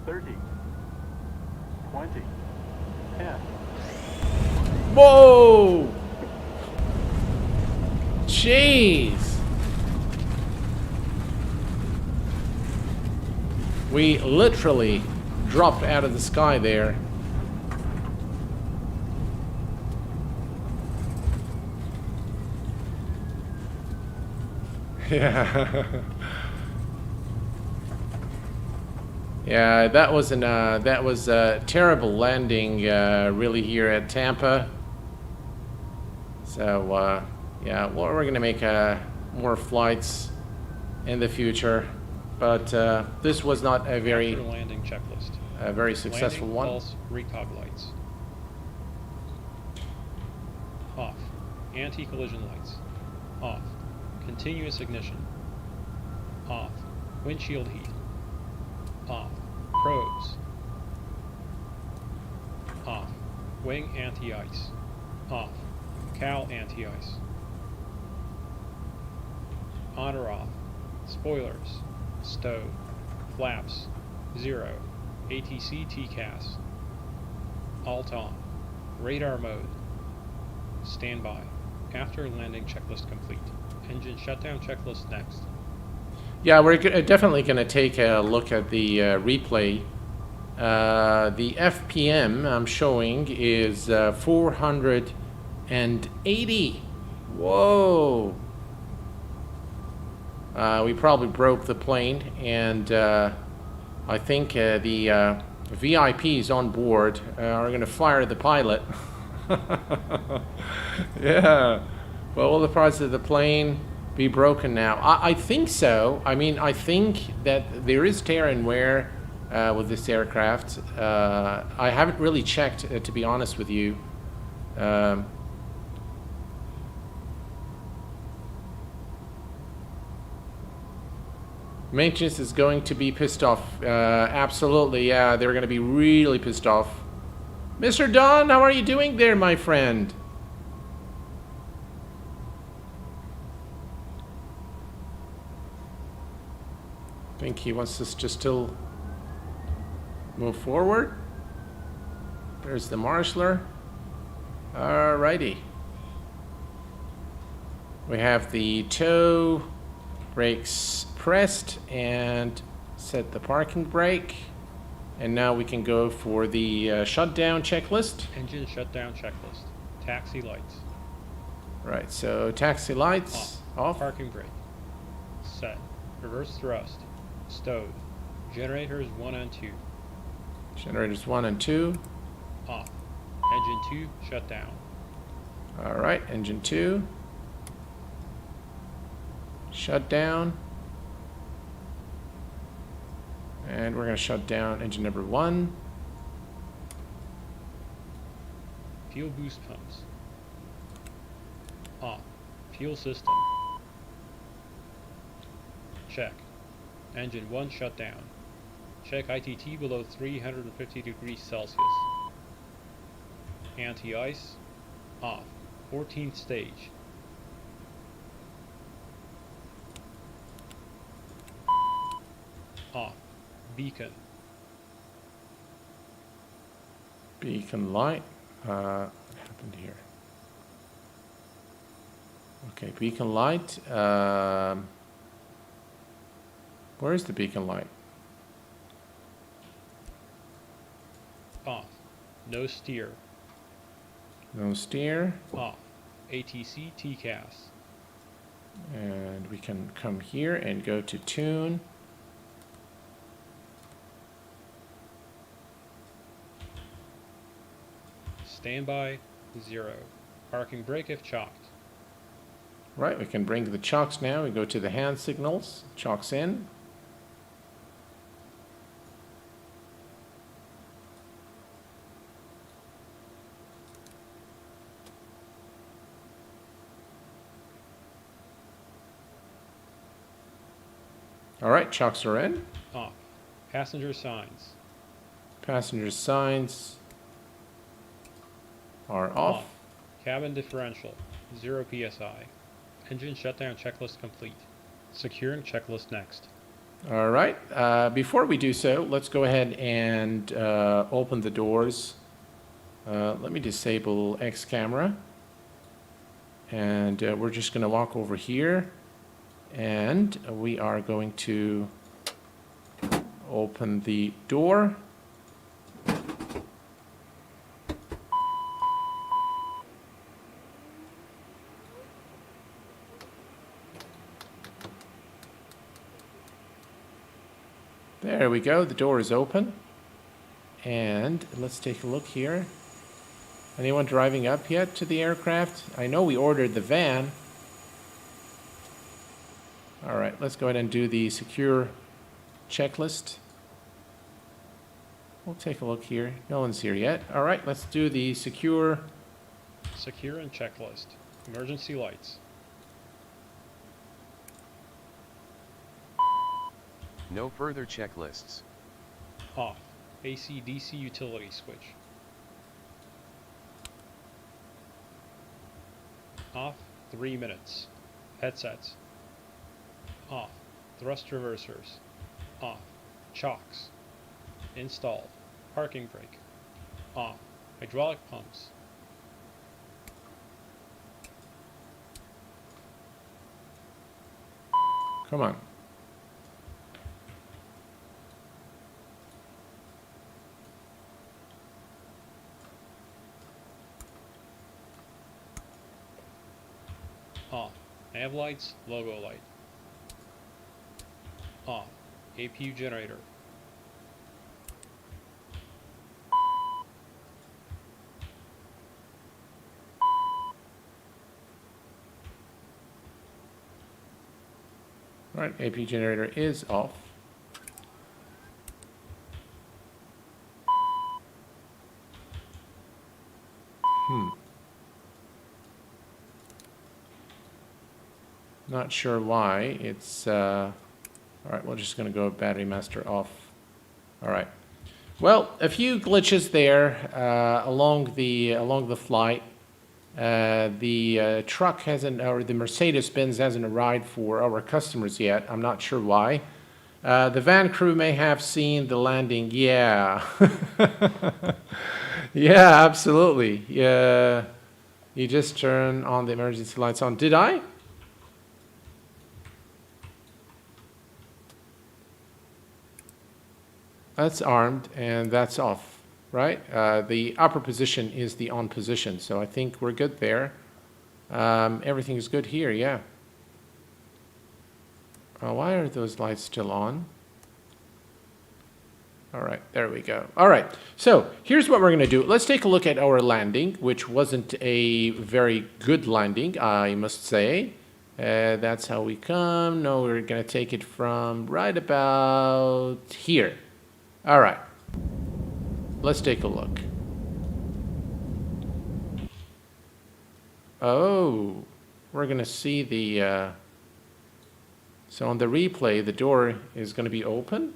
30, 20, 10. Whoa! Jeez! We literally dropped out of the sky there. Yeah. Yeah, that was a terrible landing, really, here at Tampa. So yeah, well, we're gonna make more flights in the future, but this was not a very landing checklist. A very successful landing, one. Pulse, recog lights. Off. Anti-collision lights. Off. Continuous ignition. Off. Windshield heat. Off. Probes. Off. Wing anti-ice. Off. Cowl anti-ice. On or off. Spoilers. Stow. Flaps. 0. ATC TCAS. Alt on. Radar mode. Standby. After landing checklist complete. Engine shutdown checklist next. Yeah, we're definitely going to take a look at the replay. The FPM I'm showing is 480. Whoa! We probably broke the plane, and I think the VIPs on board are going to fire the pilot. Yeah. Well, will the parts of the plane be broken now? I think so. I mean, I think that there is tear and wear with this aircraft. I haven't really checked, to be honest with you. Maintenance is going to be pissed off. Absolutely, yeah. They're going to be really pissed off. Mr. Don, how are you doing there, my friend? I think he wants us to still move forward. There's the marshaller. Alrighty. We have the tow brakes pressed and set the parking brake. And now we can go for the shutdown checklist. Engine shutdown checklist. Taxi lights. Right, so taxi lights off. Parking brake. Set. Reverse thrust. Stowed. Generators 1 and 2. Generators 1 and 2. Off. Engine 2 shut down. Alright, engine 2. Shut down. And we're going to shut down engine number 1. Fuel boost pumps. Off. Fuel system. Check. Engine 1 shut down. Check ITT below 350 degrees Celsius. Anti-ice. Off. 14th stage. Off. Beacon. Beacon light. What happened here? Okay, beacon light. Where is the beacon light? Off. No steer. No steer. Off. ATC TCAS. And we can come here and go to tune. Standby 0. Parking brake if chalked. Right, we can bring the chocks now. We go to the hand signals. Chocks in. All right, chocks are in. Off. Passenger signs. Passenger signs are off. Cabin differential 0 psi. Engine shutdown checklist complete. Securing checklist next. All right. Before we do so, let's go ahead and open the doors. Let me disable X camera. And we're just going to walk over here. And we are going to open the door. There we go, the door is open. And let's take a look here. Anyone driving up yet to the aircraft? I know we ordered the van. All right, let's go ahead and do the secure checklist. We'll take a look here. No one's here yet. All right, let's do the secure. Secure and checklist. Emergency lights. No further checklists. Off. AC DC utility switch. Off 3 minutes. Headsets. Off. Thrust reversers. Off. Chocks. Installed. Parking brake. Off. Hydraulic pumps. Come on. Off. Nav lights, logo light. Off. APU generator. All right, AP generator is off. Not sure why. It's all right. We're just gonna go battery master off. All right. Well, a few glitches there along the flight. The truck hasn't, or the Mercedes-Benz hasn't arrived for our customers yet. I'm not sure why. The van crew may have seen the landing. Yeah. Yeah, absolutely. Yeah. You just turn on the emergency lights on. Did I? That's armed and that's off, right? The upper position is the on position, so I think we're good there. Everything is good here, yeah. Why are those lights still on? All right, there we go. All right, so here's what we're gonna do. Let's take a look at our landing, which wasn't a very good landing, I must say. That's how we come. No, we're gonna take it from right about here. All right, let's take a look. Oh, we're gonna see the, so on the replay, the door is gonna be open?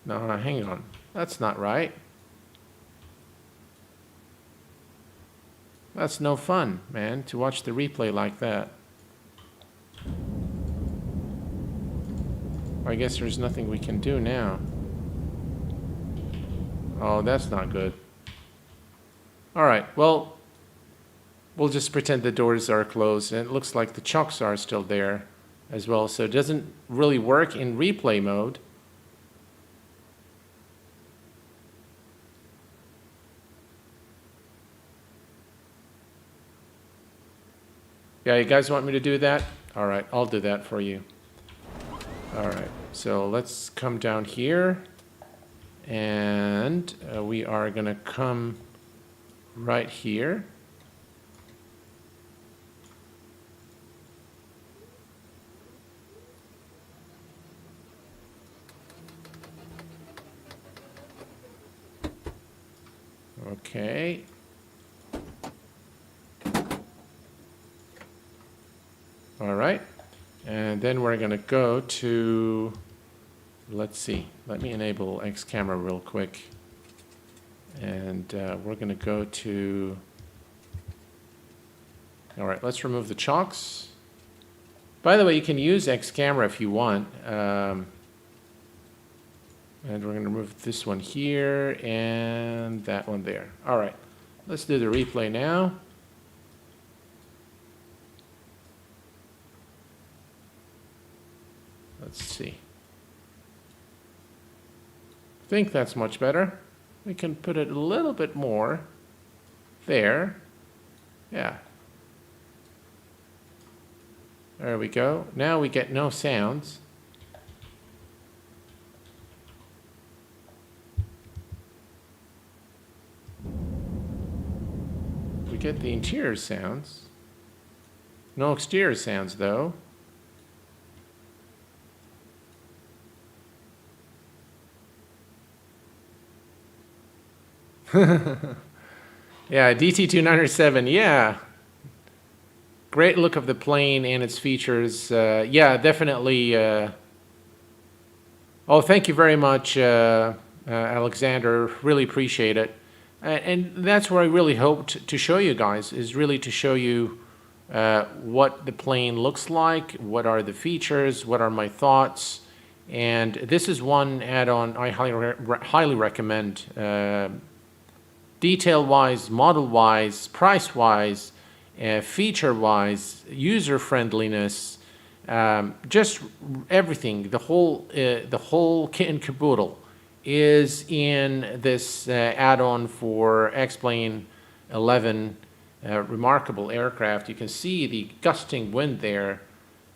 No, hang on, that's not right. That's no fun, man, to watch the replay like that. I guess there's nothing we can do now. Oh, that's not good. All right, well, we'll just pretend the doors are closed, and it looks like the chocks are still there as well, so it doesn't really work in replay mode. Yeah, you guys want me to do that? All right, I'll do that for you. All right, so let's come down here. And we are gonna come right here. Okay. All right. And then we're gonna go to, let's see, let me enable X camera real quick. And we're gonna go to, all right, let's remove the chocks. By the way, you can use X camera if you want. And we're gonna remove this one here and that one there. All right, let's do the replay now. Let's see. I think that's much better. We can put it a little bit more there. Yeah. There we go. Now we get no sounds. We get the interior sounds. No exterior sounds though. Yeah, DT2907, yeah. Great look of the plane and its features. Yeah, definitely. Oh, thank you very much, Alexander. Really appreciate it. And that's where I really hoped to show you guys, is really to show you what the plane looks like, what are the features, what are my thoughts. And this is one add-on I highly recommend. Detail-wise, model-wise, price-wise, feature-wise, user-friendliness, Just everything, the whole kit and caboodle is in this add-on for X-Plane 11. Remarkable aircraft. You can see the gusting wind there.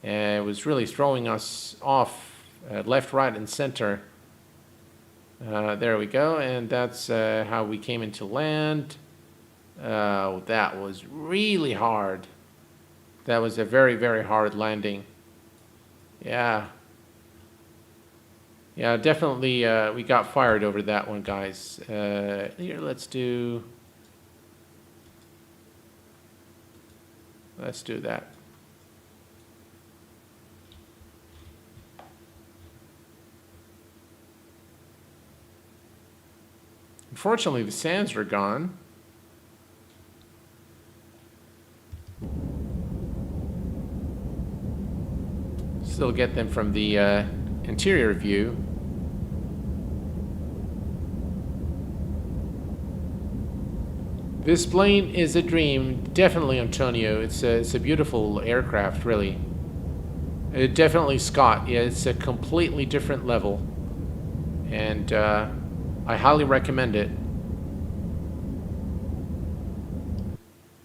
It was really throwing us off left, right, and center. There we go, and that's how we came into land. That was really hard. That was a very, very hard landing. Yeah. Yeah, definitely we got fired over that one, guys. Here, let's do that. Unfortunately, the sands are gone. Still get them from the interior view. This plane is a dream, definitely, Antonio. It's a beautiful aircraft, really. Definitely, Scott. Yeah, it's a completely different level, and I highly recommend it.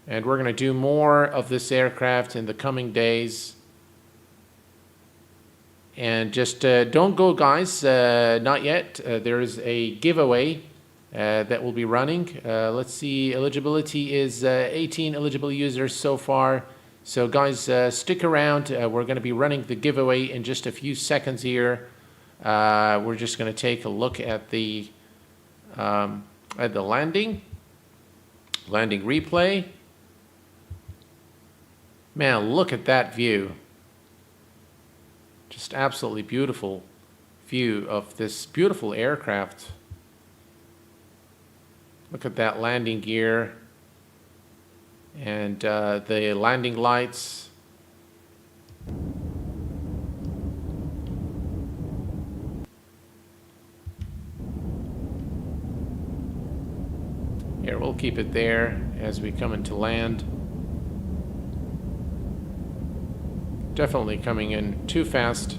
And we're gonna do more of this aircraft in the coming days. And just don't go, guys. Not yet. There is a giveaway that will be running. Let's see, eligibility is 18 eligible users so far. So guys, stick around. We're going to be running the giveaway in just a few seconds here. We're just going to take a look at the landing replay. Man, look at that view. Just absolutely beautiful view of this beautiful aircraft. Look at that landing gear and the landing lights. Here, we'll keep it there as we come into land. Definitely coming in too fast.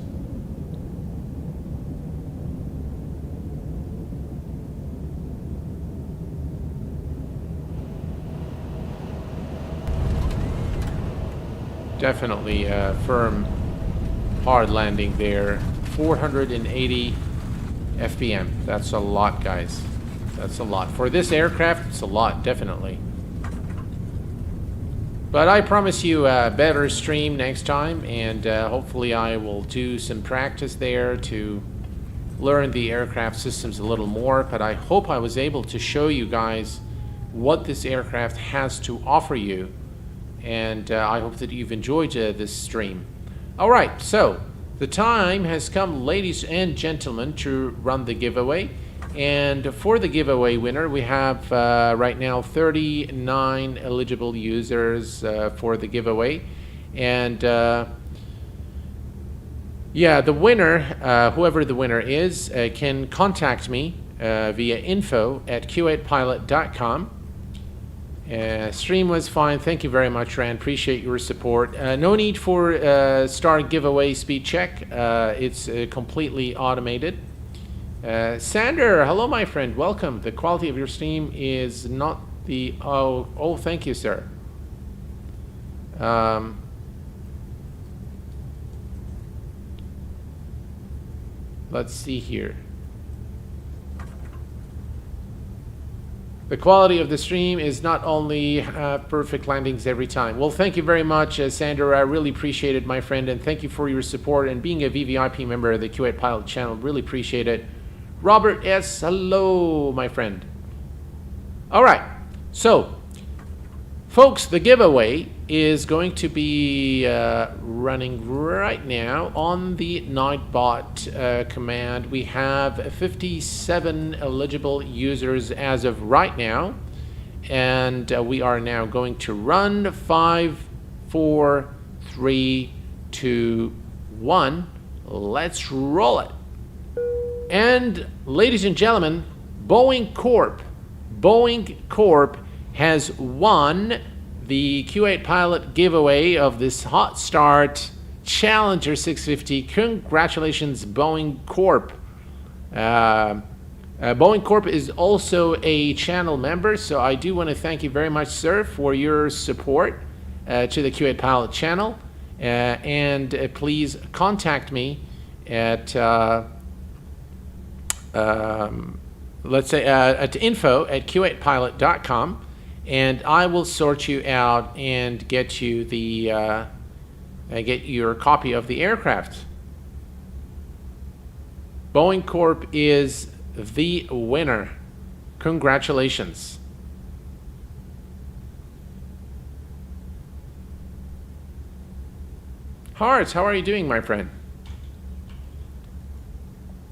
Definitely a firm, hard landing there. 480 FPM. That's a lot, guys. That's a lot. For this aircraft, it's a lot, definitely. But I promise you a better stream next time, and hopefully I will do some practice there to learn the aircraft systems a little more. But I hope I was able to show you guys what this aircraft has to offer you, and I hope that you've enjoyed this stream. All right, so the time has come, ladies and gentlemen, to run the giveaway. And for the giveaway winner, we have right now 39 eligible users for the giveaway. And yeah, the winner, whoever the winner is, can contact me via info@q8pilot.com. Stream was fine. Thank you very much, Rand. Appreciate your support. No need for start giveaway speed check. It's completely automated. Sander, hello, my friend. Welcome. The quality of your stream is not the... Oh, thank you, sir. Let's see here. The quality of the stream is not only perfect landings every time. Well, thank you very much, Sander. I really appreciate it, my friend, and thank you for your support and being a VVIP member of the Q8 Pilot channel. Really appreciate it. Robert S., hello, my friend. All right, so, folks, the giveaway is going to be running right now on the Nightbot command. We have 57 eligible users as of right now, and we are now going to run 5, 4, 3, 2, 1. Let's roll it. And ladies and gentlemen, Boeing Corp has won the Q8 Pilot giveaway of this Hot Start Challenger 650. Congratulations, Boeing Corp. Boeing Corp is also a channel member, so I do want to thank you very much, sir, for your support to the Q8 Pilot channel. And please contact me at let's say at info@q8pilot.com, and I will sort you out and get you the get your copy of the aircraft. Boeing Corp is the winner. Congratulations. Hearts, how are you doing, my friend?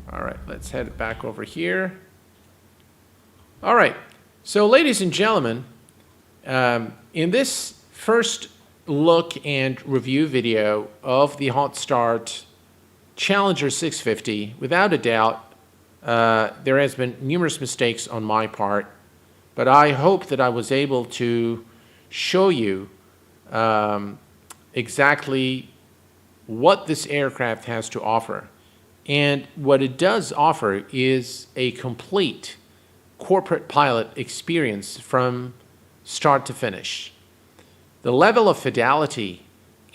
All right, let's head back over here. All right, so ladies and gentlemen, in this first look and review video of the Hot Start Challenger 650, without a doubt, there has been numerous mistakes on my part, but I hope that I was able to show you exactly what this aircraft has to offer. And what it does offer is a complete corporate pilot experience from start to finish. The level of fidelity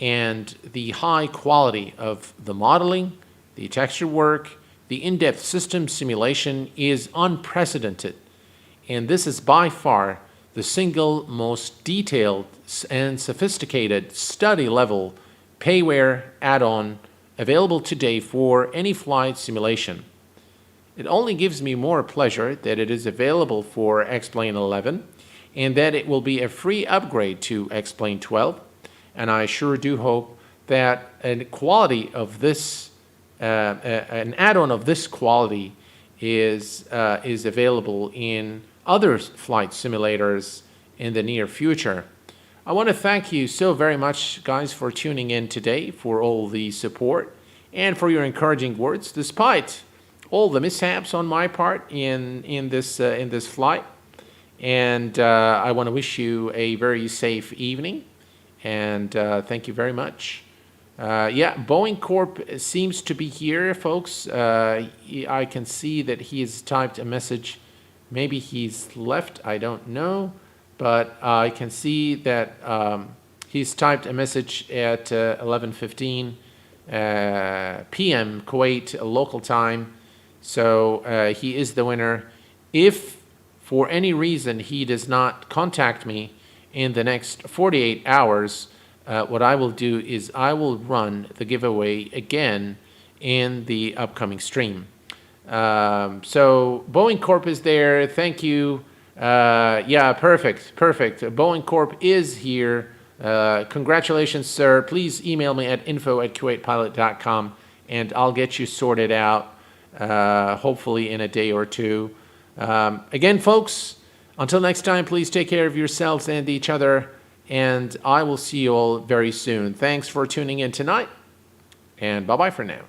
and the high quality of the modeling, the texture work, the in-depth system simulation is unprecedented. And this is by far the single most detailed and sophisticated study level payware add-on available today for any flight simulation. It only gives me more pleasure that it is available for X-Plane 11 and that it will be a free upgrade to X-Plane 12. And I sure do hope that a quality of this, an add-on of this quality is available in other flight simulators in the near future. I want to thank you so very much, guys, for tuning in today, for all the support and for your encouraging words, despite all the mishaps on my part in this flight. And I want to wish you a very safe evening. And thank you very much. Yeah, Boeing Corp seems to be here, folks. I can see that he has typed a message. Maybe he's left, I don't know. But I can see that he's typed a message at 11:15 p.m. Kuwait local time. So he is the winner. If for any reason he does not contact me in the next 48 hours, what I will do is I will run the giveaway again in the upcoming stream. So Boeing Corp is there. Thank you. Yeah, perfect. Boeing Corp is here. Congratulations, sir. Please email me at info@q8pilot.com and I'll get you sorted out, hopefully in a day or two. Again, folks, until next time, please take care of yourselves and each other, and I will see you all very soon. Thanks for tuning in tonight, and bye-bye for now.